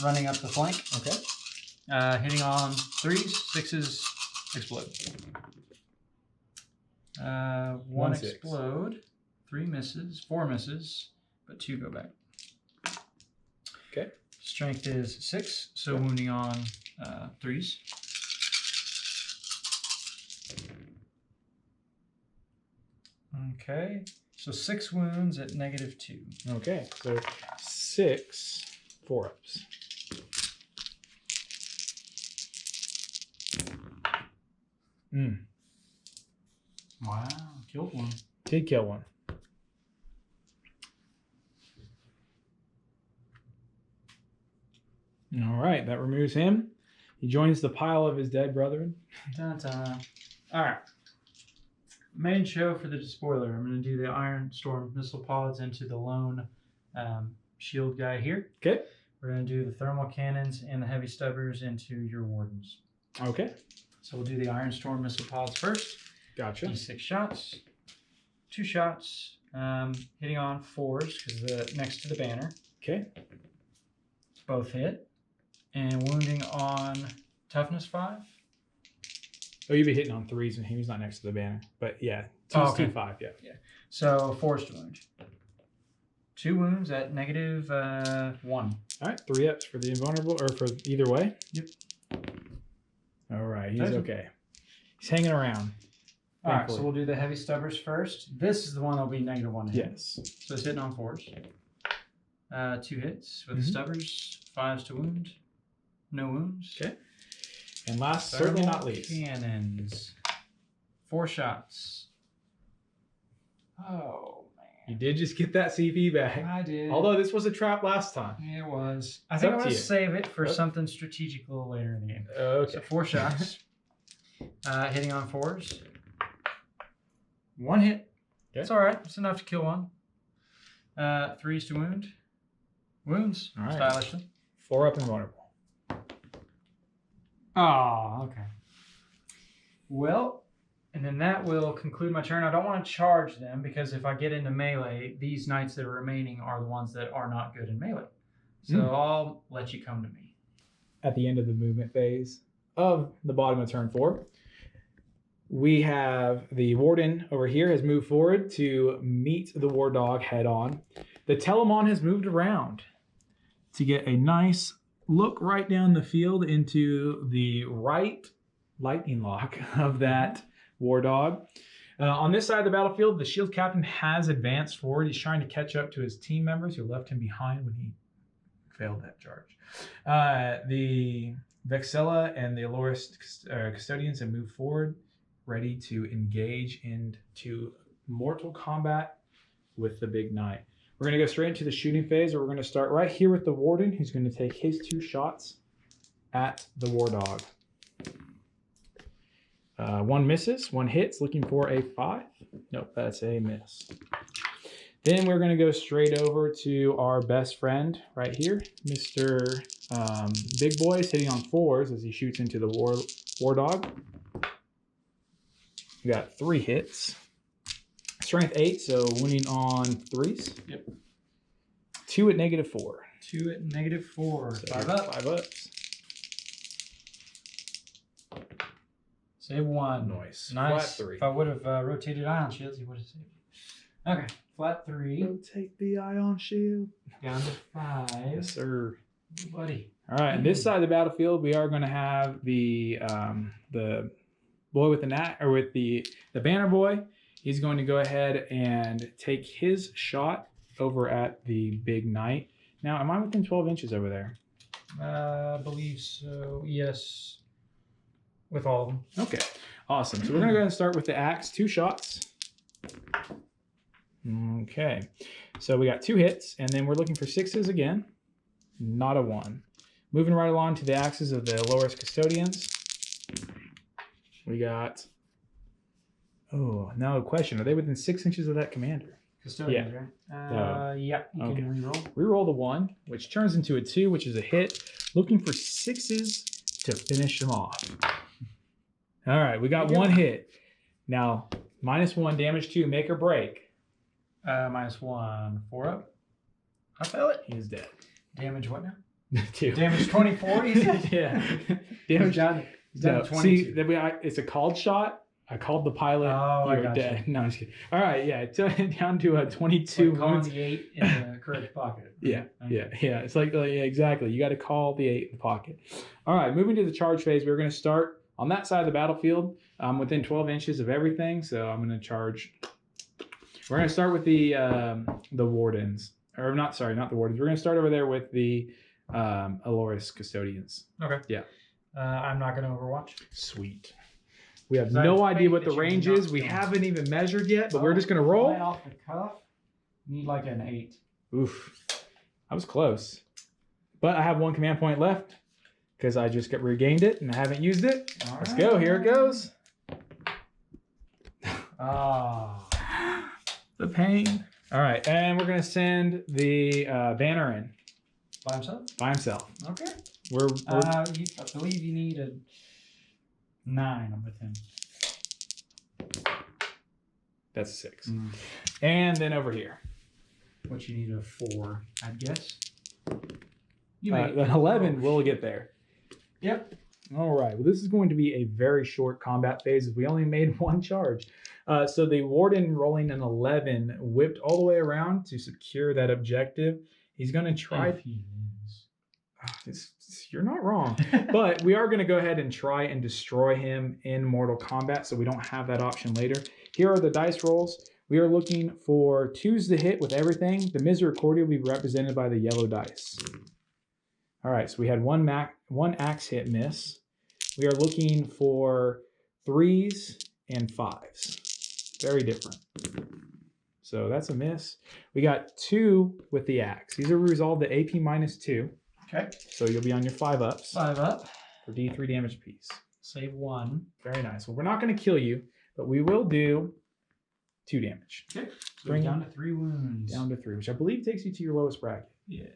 running up the flank. Okay. Hitting on 3s, 6s, explode. 1 explode, 3 misses, 4 misses, but 2 go back. Okay. Strength is 6, so wounding on 3s. Okay, so 6 wounds at -2. Okay, so 6 4-ups. Wow, killed one. Did kill one. All right, that removes him. He joins the pile of his dead brethren. All right. Main show for the despoiler. I'm going to do the Iron Storm missile pods into the lone shield guy here. Okay. We're going to do the thermal cannons and the heavy stubbers into your wardens. Okay. So we'll do the Iron Storm missile pods first. Gotcha. D6 shots. 2 shots. Hitting on 4s because the next to the banner. Okay. Both hit. And wounding on toughness 5. Oh, you'd be hitting on 3s and he was not next to the banner. But yeah, 2 okay. 5, yeah. So 4s to wound. 2 wounds at -1. All right, 3 ups for the invulnerable, or for either way. Yep. All right, he's okay. He's hanging around. All right, so we'll do the heavy stubbers first. This is the one that'll be -1 hit. Yes. So it's hitting on 4s. 2 hits with the stubbers, 5s to wound. No wounds. Okay. And last, certainly not least. Cannons. 4 shots. Oh, man. You did just get that CP back. I did. Although this was a trap last time. It was. I think I'm going to save it for Yep. something strategic a little later in the game. Okay. So 4 shots. Hitting on 4s. 1 hit. Okay. It's all right. It's enough to kill 1. 3s to wound. Wounds. All right. Stylishly. 4 up and vulnerable. Oh, okay. Well, and then that will conclude my turn. I don't want to charge them because if I get into melee, these knights that are remaining are the ones that are not good in melee. So I'll let you come to me. At the end of the movement phase of the bottom of turn 4, we have the warden over here has moved forward to meet the war dog head on. The Telemon has moved around to get a nice look right down the field into the right lightning lock of that war dog. On this side of the battlefield, the shield captain has advanced forward. He's trying to catch up to his team members who left him behind when he failed that charge. The Vexilla and the Aloris custodians have moved forward, ready to engage into mortal combat with the big knight. We're going to go straight into the shooting phase, where we're going to start right here with the warden, who's going to take his 2 shots at the war dog. 1 misses, 1 hits, looking for a 5. Nope, that's a miss. Then we're going to go straight over to our best friend right here, Mr. Big Boys, hitting on 4s as he shoots into the war dog. We got 3 hits. Strength 8, so wounding on 3s. Yep. 2 at -4. 2 at -4. So 5 up. 5 ups. Save 1. Nice. Nice. Flat 3. If I would have rotated ion shields, he would have saved it. Okay. Flat 3. Rotate the ion shield. Down to 5. Yes, sir. Ooh, buddy. All right, and this side of the battlefield, we are going to have the boy with the banner boy. He's going to go ahead and take his shot over at the big knight. Now, am I within 12 inches over there? I believe so. Yes. With all of them. Okay. Awesome. So we're going to go ahead and start with the axe. 2 shots. Okay. So we got 2 hits, and then we're looking for 6s again. Not a 1. Moving right along to the axes of the lowest custodians. We got... Oh, now a question. Are they within 6 inches of that commander? Custodians, Yeah. right? Yeah, you can reroll. Reroll the 1, which turns into a 2, which is a hit. Looking for 6s to finish them off. All right, we got 1 hit. Now, -1, damage 2, make or break. -1, 4 up. I fell it. He is dead. Damage what now? 2. Damage 24, you said? Yeah. Damage down to 22. See, it's a called shot. I called the pilot. Oh, You're dead. No, I'm just kidding. All right, yeah, down to a 22. Like calling the 8 in the correct pocket. Yeah. It's like, yeah, exactly. You got to call the 8 in the pocket. All right, moving to the charge phase, we're going to start on that side of the battlefield. I'm within 12 inches of everything, so I'm going to charge. We're going to start with the wardens. Or not the wardens. We're going to start over there with the Aloris custodians. Okay. Yeah. I'm not going to overwatch. Sweet. We have no idea what the range is. We haven't even measured yet, but we're just going to roll. Right off the cuff, need like an 8. Oof. I was close. But I have 1 command point left because I just regained it and I haven't used it. All Let's right. go. Here it goes. Ah. The pain. All right. And we're going to send the banner in. By himself? By himself. Okay. I I believe you need a 9. I'm with him. That's a 6. And then over here. What you need a 4, I'd guess. You an 11 will get there. Yep. All right. Well, this is going to be a very short combat phase. We only made 1 charge. So the warden rolling an 11 whipped all the way around to secure that objective. He's going to try. If he wins. You're not wrong. But we are going to go ahead and try and destroy him in Mortal Kombat, so we don't have that option later. Here are the dice rolls. We are looking for 2s to hit with everything. The Misericordia will be represented by the yellow dice. All right, so we had one axe hit miss. We are looking for 3s and 5s. Very different. So that's a miss. We got 2 with the axe. These are resolved to AP -2. Okay. So you'll be on your 5 ups. 5 up. For D3 damage apiece. Save 1. Very nice. Well, we're not going to kill you, but we will do 2 damage. Okay. So Bring down to 3 wounds. Down to 3, which I believe takes you to your lowest bracket. Yeah.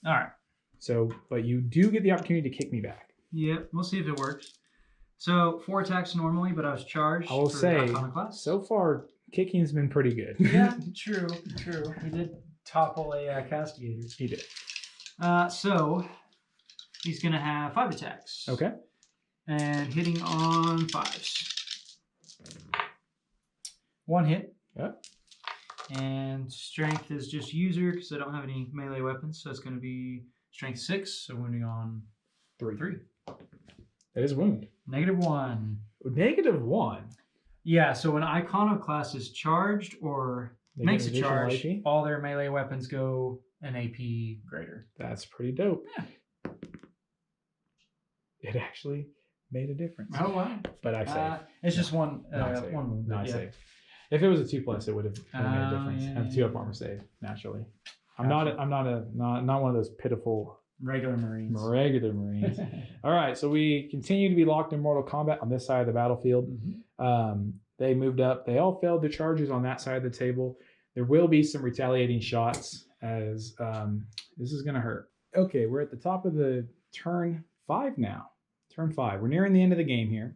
All right. So, but you do get the opportunity to kick me back. Yep. We'll see if it works. So 4 attacks normally, but I was charged. I will say, Iconoclast. so far, kicking's been pretty good. Yeah, true. He did topple a castigator. He did. So he's going to have 5 attacks. Okay. And hitting on 5s. 1 hit. Yep. And strength is just user because I don't have any melee weapons. So it's going to be strength 6. So wounding on 3. That is wound. -1. -1. Yeah, so when Iconoclast is charged or They makes get a additional charge, AP? all their melee weapons go an AP greater. That's pretty dope. Yeah. It actually made a difference. Oh, wow. But I saved. It's just one Not wound. Not Yeah. saved. If it was a 2+, it would have made a difference. Yeah, I have 2 up armor save, naturally. I'm Gotcha. not one of those pitiful Regular Marines. regular Marines. All right, so we continue to be locked in Mortal Kombat on this side of the battlefield. They moved up. They all failed their charges on that side of the table. There will be some retaliating shots as this is going to hurt. Okay, we're at the top of the turn 5 now. Turn 5. We're nearing the end of the game here.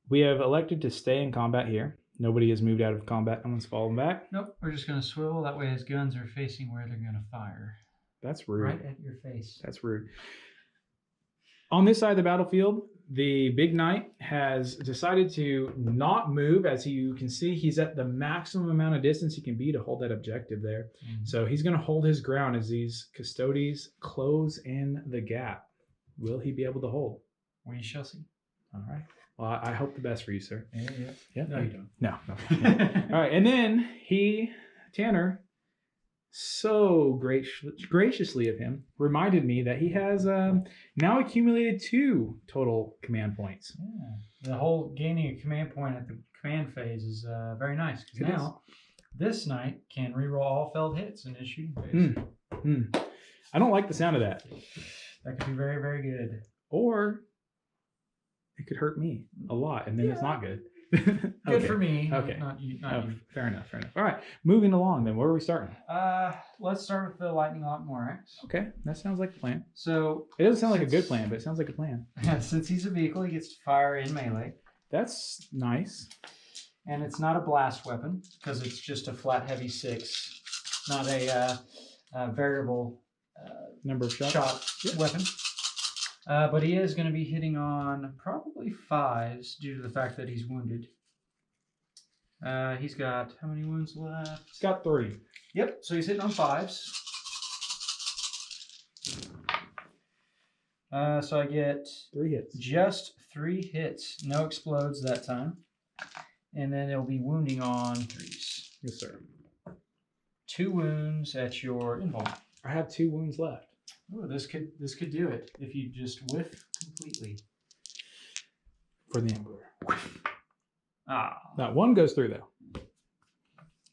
We have elected to stay in combat here. Nobody has moved out of combat. No one's fallen back. Nope, we're just going to swivel. That way his guns are facing where they're going to fire. That's rude. Right at your face. That's rude. On this side of the battlefield, the Big Knight has decided to not move. As you can see, he's at the maximum amount of distance he can be to hold that objective there. So he's going to hold his ground as these Custodies close in the gap. Will he be able to hold? We shall see. All right. Well, I hope the best for you, sir. Yeah. No, you don't. No. All right. And then Tanner, so graciously of him, reminded me that he has now accumulated 2 total command points. Yeah. The whole gaining a command point at the command phase is very nice. Because now, this knight can reroll all failed hits in his shooting phase. I don't like the sound of that. That could be very, very good. Or it could hurt me a lot, and then it's not good. Good for me. Okay. Not you. Fair enough. All right. Moving along then. Where are we starting? Let's start with the Lightning Lock Morax. Okay. That sounds like a plan. So it doesn't sound like a good plan, but it sounds like a plan. Since he's a vehicle, he gets to fire in melee. That's nice. And it's not a blast weapon, because it's just a flat heavy 6. Not a variable number of shot weapon. But he is going to be hitting on probably 5s due to the fact that he's wounded. He's got how many wounds left? He's got 3. Yep, so he's hitting on 5s. So I get 3 hits. Just 3 hits. No explodes that time. And then it'll be wounding on 3s. Yes, sir. 2 wounds at your invuln. I have 2 wounds left. Oh, this could do it if you just whiff completely. For the Emperor. Ah. That 1 goes through though.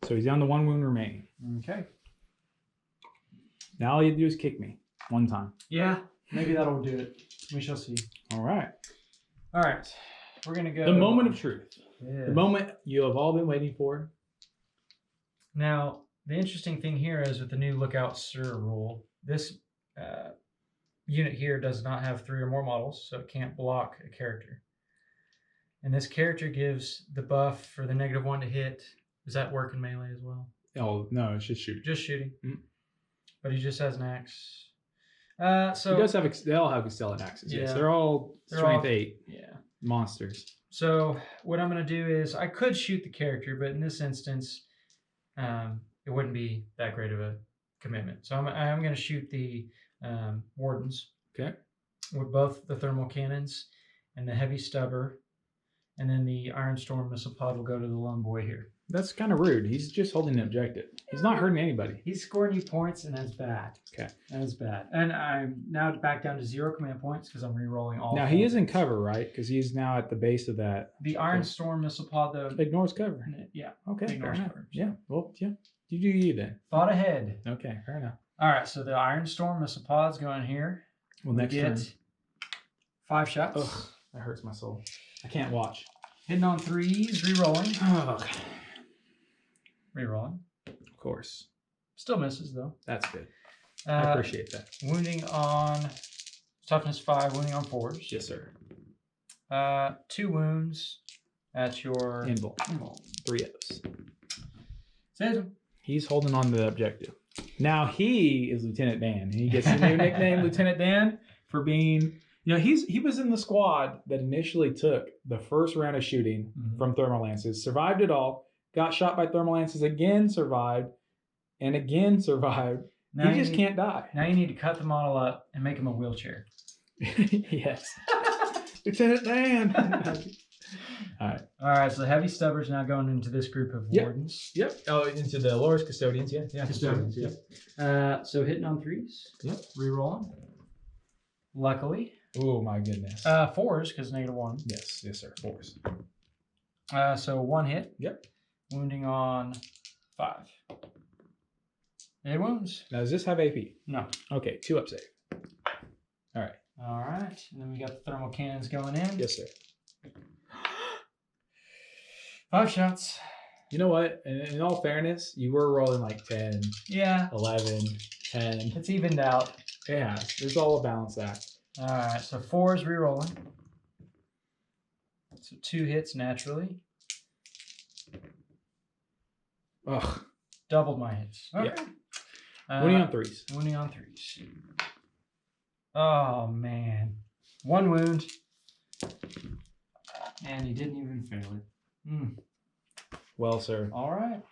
So he's down to 1 wound remaining. Okay. Now all you do is kick me 1 time. Yeah, maybe that'll do it. We shall see. All right. All right. We're going to go. The moment of truth. Yeah. The moment you have all been waiting for. Now, the interesting thing here is with the new Lookout Sir rule, this unit here does not have 3 or more models, so it can't block a character. And this character gives the buff for the -1 to hit. Does that work in melee as well? Oh, no, it's just shooting. Just shooting. Mm-hmm. But he just has an axe. So he does have, they all have Custodian axes. Yeah. Yes, they're all strength 8 monsters. So what I'm going to do is I could shoot the character, but in this instance, it wouldn't be that great of a commitment. So I'm going to shoot the wardens. Okay. With both the thermal cannons and the heavy stubber, and then the Iron Storm missile pod will go to the lone boy here. That's kind of rude. He's just holding an objective. He's not hurting anybody. He's scoring you points, and that's bad. Okay. That is bad. And I'm now back down to 0 command points because I'm re-rolling all. Now he is in cover, right? Because he's now at the base of that. The Iron Storm missile pod, though. Ignores cover. Yeah. Okay. Ignores fair enough. cover. Yeah. Well, yeah. You do you then. Thought ahead. Okay. Fair enough. All right. So the Iron Storm missile pods go in here. Well, next turn. 5 shots. Ugh, that hurts my soul. I can't watch. Hitting on 3s, re-rolling. Oh, okay. Re-rolling. Of course. Still misses, though. That's good. I appreciate that. Wounding on toughness 5, wounding on 4s. Yes, sir. 2 wounds at your invuln. 3 of those. Saves him. He's holding on to the objective. Now he is Lieutenant Dan. He gets a new nickname, Lieutenant Dan, for being... You know, he was in the squad that initially took the first round of shooting from thermal lances, survived it all, got shot by thermal lances, again survived, and again survived. Now he just can't die. Now you need to cut the model up and make him a wheelchair. Yes. Lieutenant Dan. All right. So the heavy stubber's now going into this group of wardens. Yep. Oh, into the Loris Custodians. Yeah. Custodians. Yep. So hitting on 3s. Yep. Rerolling. Luckily. Oh my goodness. 4s because -1. Yes, sir. 4s. So 1 hit. Yep. Wounding on 5. 8 wounds. Now does this have AP? No. Okay, 2 up save. All right. All right. And then we got the thermal cannons going in. Yes, sir. 5 shots. You know what? In all fairness, you were rolling like 10, 11, 10. It's evened out. Yeah, there's all a balance act. All right, so 4s re-rolling. So 2 hits naturally. Ugh. Doubled my hits. Okay. Yeah. Wounding on 3s. Wounding on 3s. Oh, man. 1 wound. And he didn't even fail it. Well, sir. All right.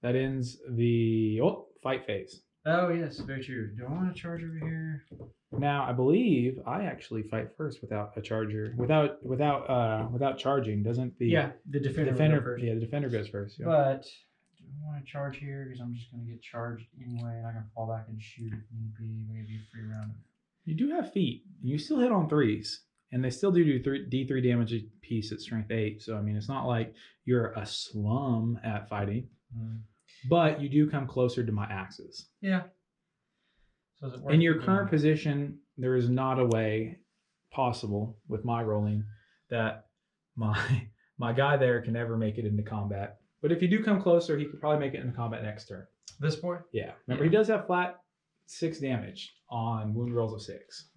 That ends the fight phase. Oh, yes, very true. Do I want to charge over here? Now, I believe I actually fight first without a charger. Without charging, doesn't the the defender the defender goes first. Yeah. But I want to charge here because I'm just going to get charged anyway, and I can fall back and shoot if need be. Maybe a free round. You do have feet. You still hit on 3s, and they still do D3 damage a piece at strength 8. So I mean, it's not like you're a slum at fighting, but you do come closer to my axes. Yeah. So is it worth In your it current doing? position, there is not a way possible with my rolling that my guy there can ever make it into combat. But if you do come closer, he could probably make it into combat next turn. This boy? Yeah. Remember, he does have flat 6 damage on wound rolls of 6.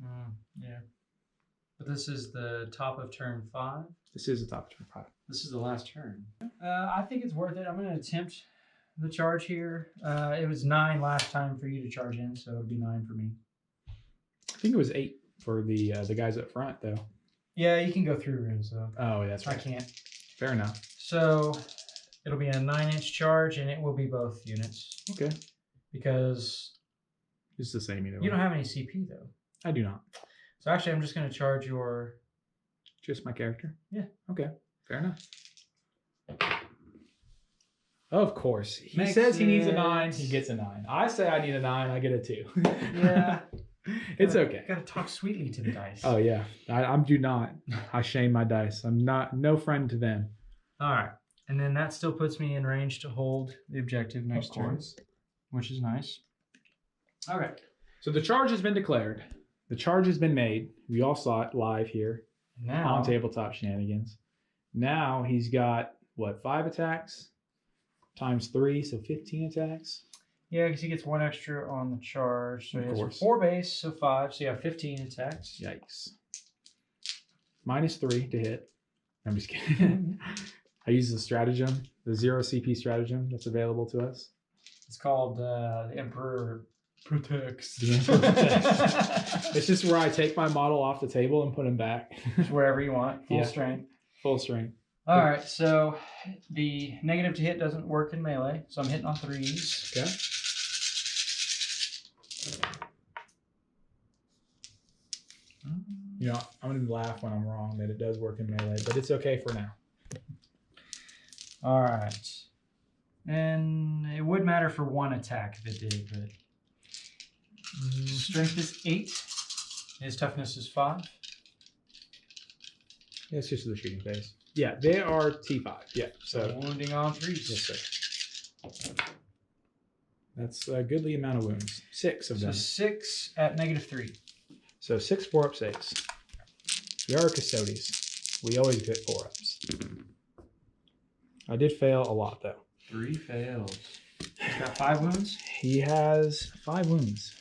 Yeah. But this is the top of turn 5. This is the top of turn 5. This is the last turn. I think it's worth it. I'm going to attempt the charge here. It was 9 last time for you to charge in, so it'll be 9 for me. I think it was 8 for the guys up front, though. Yeah, you can go through rooms, though. Oh, that's right. I can't. Fair enough. So it'll be a 9-inch charge, and it will be both units. Okay. Because It's the same either way. you don't have any CP, though. I do not. So actually, I'm just going to charge your... Just my character? Yeah. Okay. Fair enough. Of course. He Makes says he needs a it- 9, he gets a 9. I say I need a 9, I get a 2. Yeah. It's okay. Got to talk sweetly to the dice. Oh, yeah. I do not. I shame my dice. I'm no friend to them. All right. And then that still puts me in range to hold the objective next turn, which is nice. Okay. So the charge has been declared. The charge has been made. We all saw it live here Now, on Tabletop Shenanigans. Now he's got, 5 attacks? Times 3, so 15 attacks. yeah, because he gets 1 extra on the charge. So Of he has course. 4 base, so 5. So you have 15 attacks. Yikes. Minus 3 to hit. I'm just kidding. I use the stratagem, the 0 CP stratagem that's available to us. It's called the Emperor Protects. The Emperor Protects. It's just where I take my model off the table and put him back. Just wherever you want, full Yeah. strength. Full strength. All right, so the negative to hit doesn't work in melee, so I'm hitting on 3s. Okay. You know, I'm going to laugh when I'm wrong that it does work in melee, but it's okay for now. All right. And it would matter for 1 attack if it did, but strength is 8. His toughness is 5. Yeah, it's just the shooting phase. Yeah, they are T5. Yeah, so Wounding on 3s. yes, sir. That's a goodly amount of wounds. 6 of So them. 6 at negative 3. So 6 4-up saves. We are Custodies. We always get 4-ups. I did fail a lot, though. 3 fails. He's got 5 wounds. He has 5 wounds.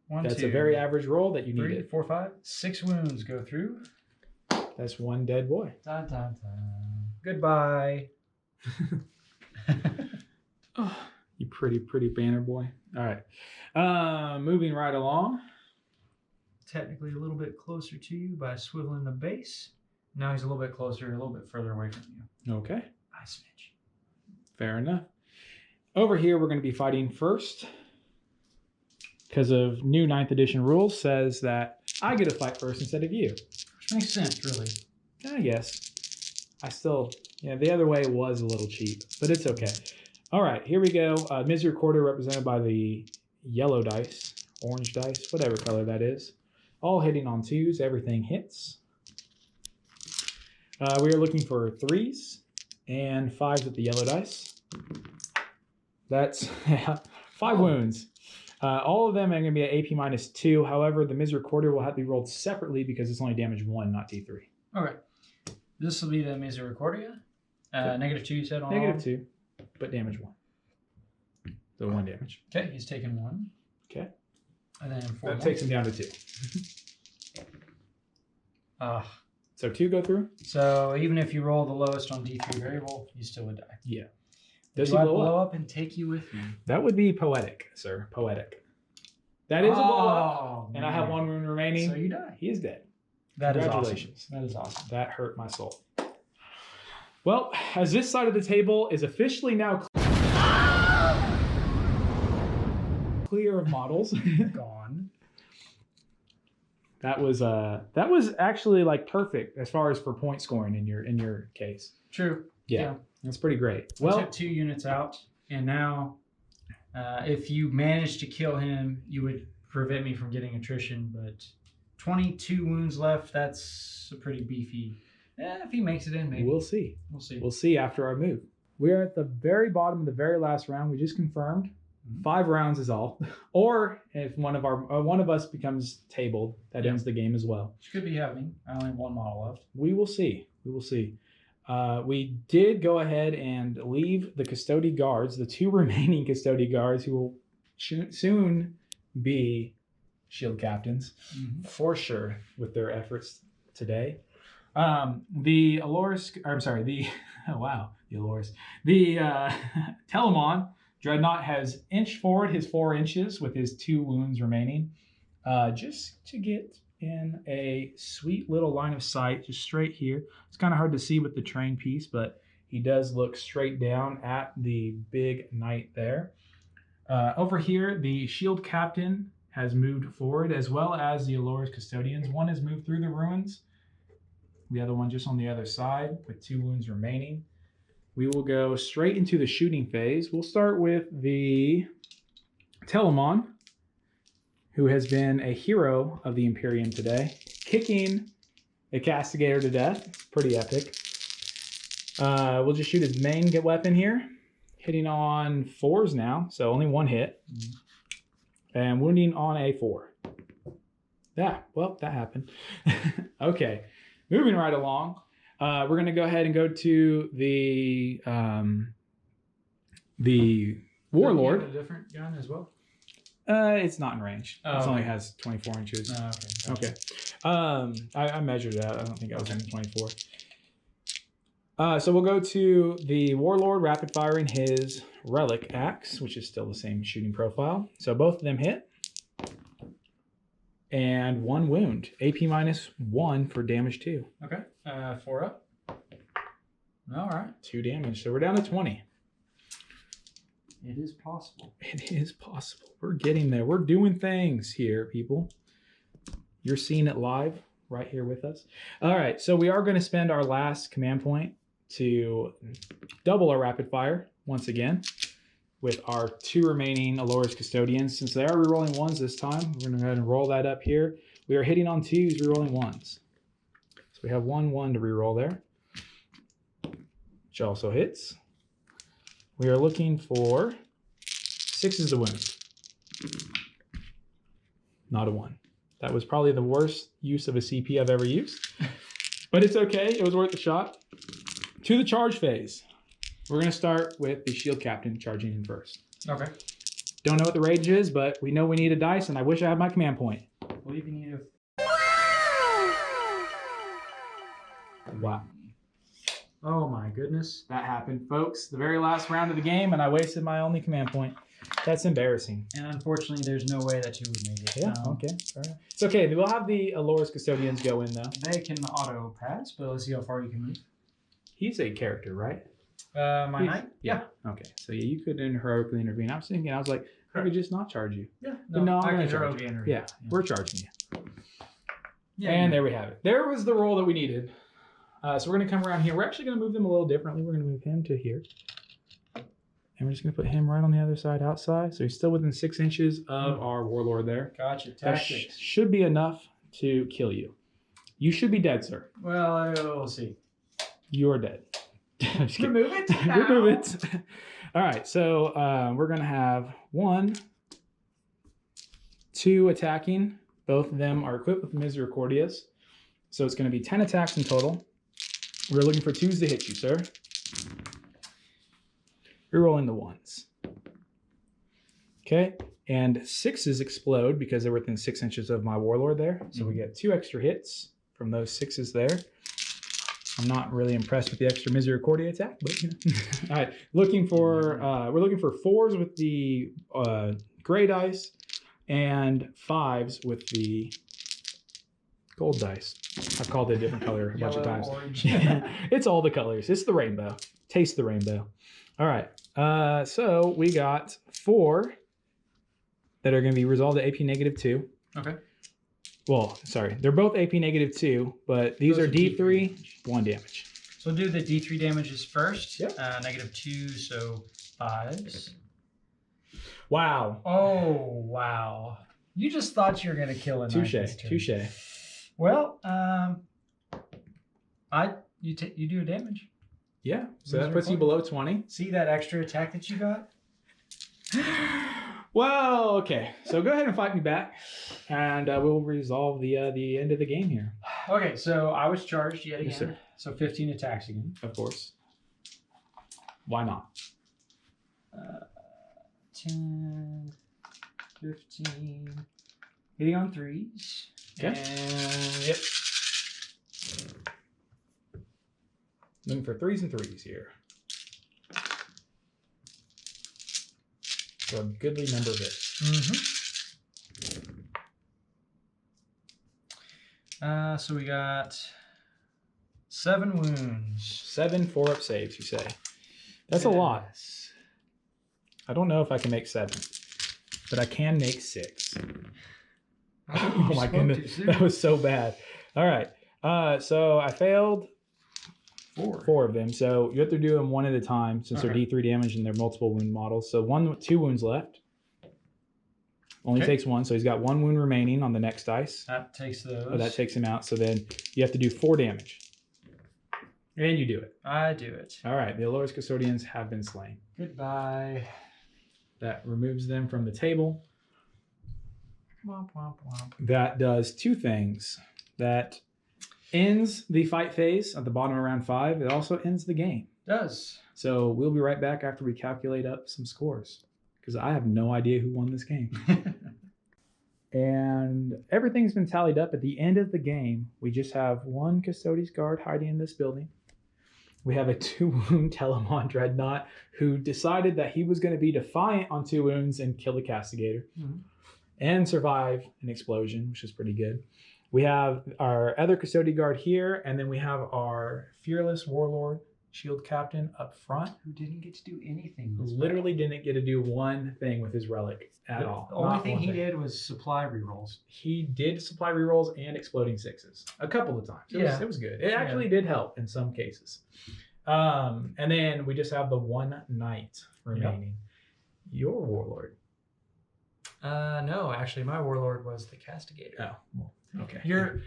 1, That's 2, a very average roll that you 3, needed. 4, 5. 6 wounds go through. That's 1 dead boy. Dun, dun, dun. Goodbye. Oh, you pretty banner boy. All right. Moving right along. Technically a little bit closer to you by swiveling the base. Now he's a little bit closer, a little bit further away from you. Okay. By a smidge. Fair enough. Over here, we're going to be fighting first. Because of new 9th edition rules says that I get to fight first instead of you. Which makes sense, really. I guess. I still, the other way was a little cheap, but it's okay. All right, here we go. Misery Quarter represented by the yellow dice, orange dice, whatever color that is. All hitting on 2s. Everything hits. We are looking for 3s and 5s with the yellow dice. That's 5 wounds. All of them are going to be at AP -2. However, the Misery Quarter will have to be rolled separately because it's only damage 1, not T3. Okay. This will be the Misericordia. Negative 2, you said on all? Negative 2, but damage 1. So 1 damage. Okay, he's taken 1. Okay. And then 4 That more. takes him down to 2. So 2 go through? So even if you roll the lowest on D3 variable, you still would die. Yeah. Does Do he I blow blow up? up and take you with me? That would be poetic, sir. Poetic. That is a blow up. And I have 1 wound remaining. So you die. He is dead. That is awesome. Congratulations. That is awesome. That hurt my soul. Well, as this side of the table is officially now clear of models. Gone. That was actually like perfect as far as for point scoring in your case. True. Yeah. That's pretty great. Well, took 2 units out, and now if you manage to kill him, you would prevent me from getting attrition. But 22 wounds left. That's a pretty beefy. If he makes it in, maybe. We'll see. We'll see. We'll see after our move. We are at the very bottom of the very last round. We just confirmed 5 rounds is all. Or if one of us becomes tabled, that ends the game as well. Which could be happening. I only have 1 model left. We will see. We will see. We did go ahead and leave the Custodies Guards, the 2 remaining Custodies Guards, who will soon be shield captains for sure with their efforts today. The Telemon Dreadnought has inched forward his 4 inches with his 2 wounds remaining, just to get in a sweet little line of sight, just straight here. It's kind of hard to see with the terrain piece, but he does look straight down at the big knight there. Over here, the shield captain has moved forward, as well as the Allora's custodians. One has moved through the ruins, the other one just on the other side with 2 wounds remaining. We will go straight into the shooting phase. We'll start with the Telemon, who has been a hero of the Imperium today, kicking a castigator to death. It's pretty epic. We'll just shoot his main weapon here, hitting on 4s now, so only 1 hit, and wounding on a 4. Yeah, well, that happened. Okay, moving right along. We're going to go ahead and go to the Warlord. Do you have a different gun as well? It's not in range. Oh, it only okay. has 24 inches. Oh, okay. Okay. I measured it out. I don't think I was in 24. So we'll go to the Warlord rapid firing his relic axe, which is still the same shooting profile. So both of them hit. And 1 wound. AP -1 for damage 2. Okay. 4 up. All right. 2 damage. So we're down to 20. It is possible. It is possible. We're getting there. We're doing things here, people. You're seeing it live right here with us. All right. So we are going to spend our last command point to double our rapid fire once again with our 2 remaining Allora's custodians. Since they are rerolling 1s this time, we're going to go ahead and roll that up here. We are hitting on 2s, rerolling 1s. So we have 1 to reroll there, which also hits. We are looking for 6s to wound. Not a 1. That was probably the worst use of a CP I've ever used. But it's okay. It was worth the shot. To the charge phase. We're going to start with the shield captain charging in first. Okay. Don't know what the range is, but we know we need a dice, and I wish I had my command point. Well, you can need a... Wow. Oh my goodness. That happened, folks. The very last round of the game, and I wasted my only command point. That's embarrassing. And unfortunately, there's no way that you would make it. Yeah, okay. All right. It's okay. We'll have the Allora's custodians go in, though. They can auto pass, but let's see how far you can move. He's a character, right? My knight? Yeah. Okay. So yeah, you could heroically intervene. I was thinking, I was like, I could just not charge you. Yeah. But no, I'm I going can to charge heroically you. intervene. Yeah, we're charging you. Yeah, and there we have it. There was the roll that we needed. So we're going to come around here. We're actually going to move them a little differently. We're going to move him to here. And we're just going to put him right on the other side outside. So he's still within 6 inches of our warlord there. Gotcha. That Tactics. should be enough to kill you. You should be dead, sir. Well, we'll see. You are dead. Remove it. Remove it. All right. So we're going to have 1, 2 attacking. Both of them are equipped with Misericordias. So it's going to be 10 attacks in total. We're looking for 2s to hit you, sir. You're rolling the 1s. Okay. And 6s explode because they're within 6 inches of my warlord there. So we get 2 extra hits from those 6s there. I'm not really impressed with the extra Misericordia attack, but you know. All right. Looking for we're looking for 4s with the gray dice and 5s with the gold dice. I've called it a different color a bunch of times. Orange. It's all the colors. It's the rainbow. Taste the rainbow. All right. So we got 4 that are going to be resolved at AP -2. Okay. Well, sorry. They're both AP -2, but these Those are are D3, D3. 1 damage. So we'll do the D3 damages first. Yep. -2, so 5s. Wow. Oh, wow. You just thought you were going to kill a knight this turn. Touche. Well, you do a damage. Yeah. So Lose that your puts you point. below 20. See that extra attack that you got? Well, okay. So go ahead and fight me back, and we'll resolve the end of the game here. Okay, so I was charged yet again. Yes, sir. So 15 attacks again. Of course. Why not? 10, 15. Hitting on 3s. Okay. And yep. Looking for 3s and 3s here. So a goodly number of hits. So we got 7 wounds. 7 4-up saves, you say. That's a lot. Yes. I don't know if I can make 7, but I can make 6. Oh, Oh my goodness, that was so bad. All right, so I failed 4 of them. So you have to do them one at a time since they're D3 damage and they're multiple wound models. So 2 wounds left. Only takes 1, so he's got 1 wound remaining on the next dice. That takes those. Oh, that takes him out. So then you have to do 4 damage. And you do it. I do it. All right, the Aloris Custodians have been slain. Goodbye. That removes them from the table. Womp, womp, womp. That does 2 things. That ends the fight phase at the bottom of round 5. It also ends the game. Does. So we'll be right back after we calculate up some scores, because I have no idea who won this game. And everything's been tallied up. At the end of the game, we just have 1 Custodies Guard hiding in this building. We have a 2-wound Telemon Dreadnought who decided that he was going to be defiant on 2 wounds and kill the Castigator and survive an explosion, which is pretty good. We have our other Custodies Guard here, and then we have our fearless Warlord Shield Captain up front. Who didn't get to do anything. Literally didn't get to do one thing with his relic at all. The only thing he did was supply rerolls. He did supply rerolls and exploding 6s a couple of times. It was good. It actually did help in some cases. And then we just have the 1 knight remaining. Your Warlord. No, actually, my Warlord was the Castigator. Oh, well, okay. Your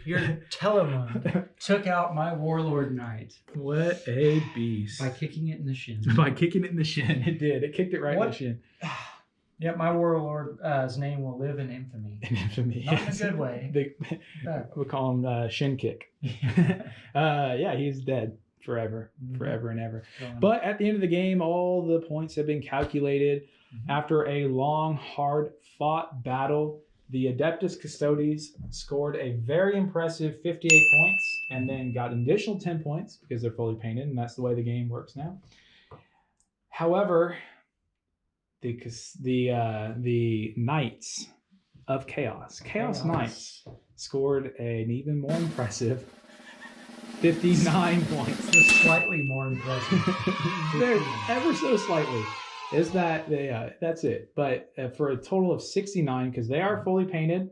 Telemon took out my Warlord Knight. What a beast. By kicking it in the shin. By kicking it in the shin. It did. It kicked it right in the shin. Yep, my Warlord's name will live in infamy. In infamy. Not in a good way. We call him Shin Kick. Yeah, he's dead forever and ever. But at the end of the game, all the points have been calculated. After a long, hard-fought battle, the Adeptus Custodes scored a very impressive 58 points and then got an additional 10 points because they're fully painted, and that's the way the game works now. However, the Knights of Chaos Knights, scored an even more impressive 59 points. Just slightly more impressive. They're ever so slightly. Is that that's it. But for a total of 69, because they are fully painted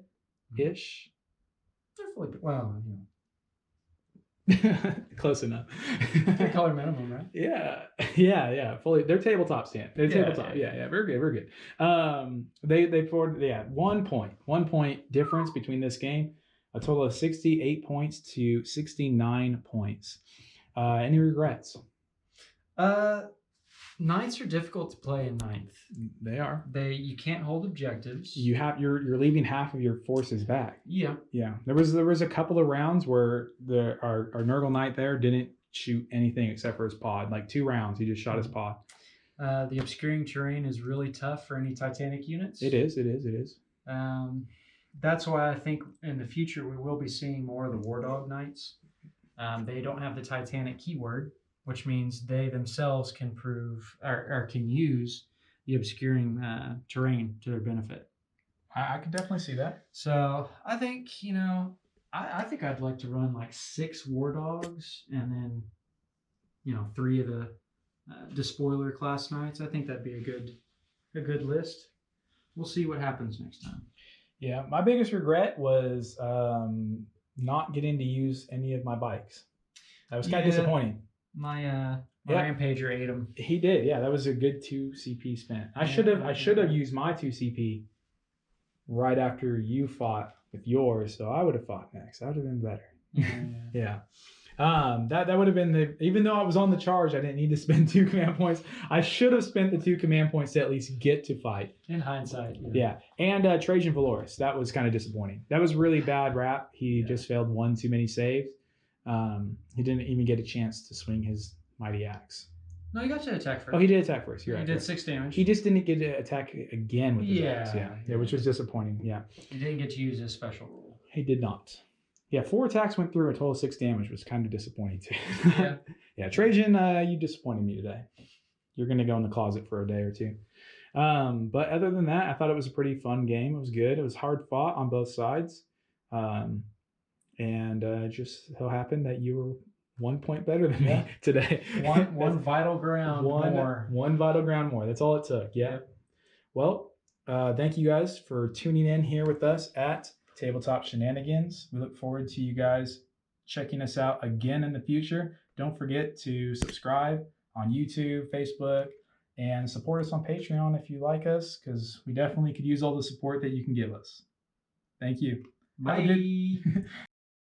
ish. They're fully, well, close enough. 3-color minimum, right? Yeah. Fully, they're tabletop stand. They're tabletop. Yeah. Very good. They poured 1 point difference between this game. A total of 68 points to 69 points. Any regrets? Knights are difficult to play in 9th. They are. You can't hold objectives. You're leaving half of your forces back. Yeah. There was a couple of rounds where our Nurgle Knight there didn't shoot anything except for his pod. Like 2 rounds, he just shot his pod. The obscuring terrain is really tough for any Titanic units. It is. That's why I think in the future we will be seeing more of the War Dog Knights. They don't have the Titanic keyword, which means they themselves can can use the obscuring terrain to their benefit. I can definitely see that. So I think, I think I'd like to run like 6 War Dogs and then, 3 of the Despoiler class Knights. I think that'd be a good list. We'll see what happens next time. Yeah, my biggest regret was not getting to use any of my bikes. That was kind of disappointing. my Yeah. rampager ate him. He did. Yeah, that was a good 2 CP spent. I should have used my 2 CP right after you fought with yours, so I would have fought next. That would have been better. Yeah. That would have been even though I was on the charge, I didn't need to spend 2 command points. I should have spent the 2 command points to at least get to fight. In hindsight. Yeah. And Trajan Valoris, that was kind of disappointing. That was really bad rap. He just failed 1 too many saves. He didn't even get a chance to swing his mighty axe. No, he got to attack first. Oh, he did attack first. You're He right. did 6 damage. He just didn't get to attack again with his axe. Yeah, Which was disappointing. Yeah. He didn't get to use his special rule. He did not. Yeah, 4 attacks went through a total of 6 damage, was kind of disappointing too. Yeah. Yeah, Trajan, you disappointed me today. You're going to go in the closet for a day or 2. But other than that, I thought it was a pretty fun game. It was good. It was hard fought on both sides. And just so happened that you were 1 point better than me today. One vital ground more. One vital ground more. That's all it took. Yeah. Well, thank you guys for tuning in here with us at Tabletop Shenanigans. We look forward to you guys checking us out again in the future. Don't forget to subscribe on YouTube, Facebook, and support us on Patreon if you like us, because we definitely could use all the support that you can give us. Thank you. Bye.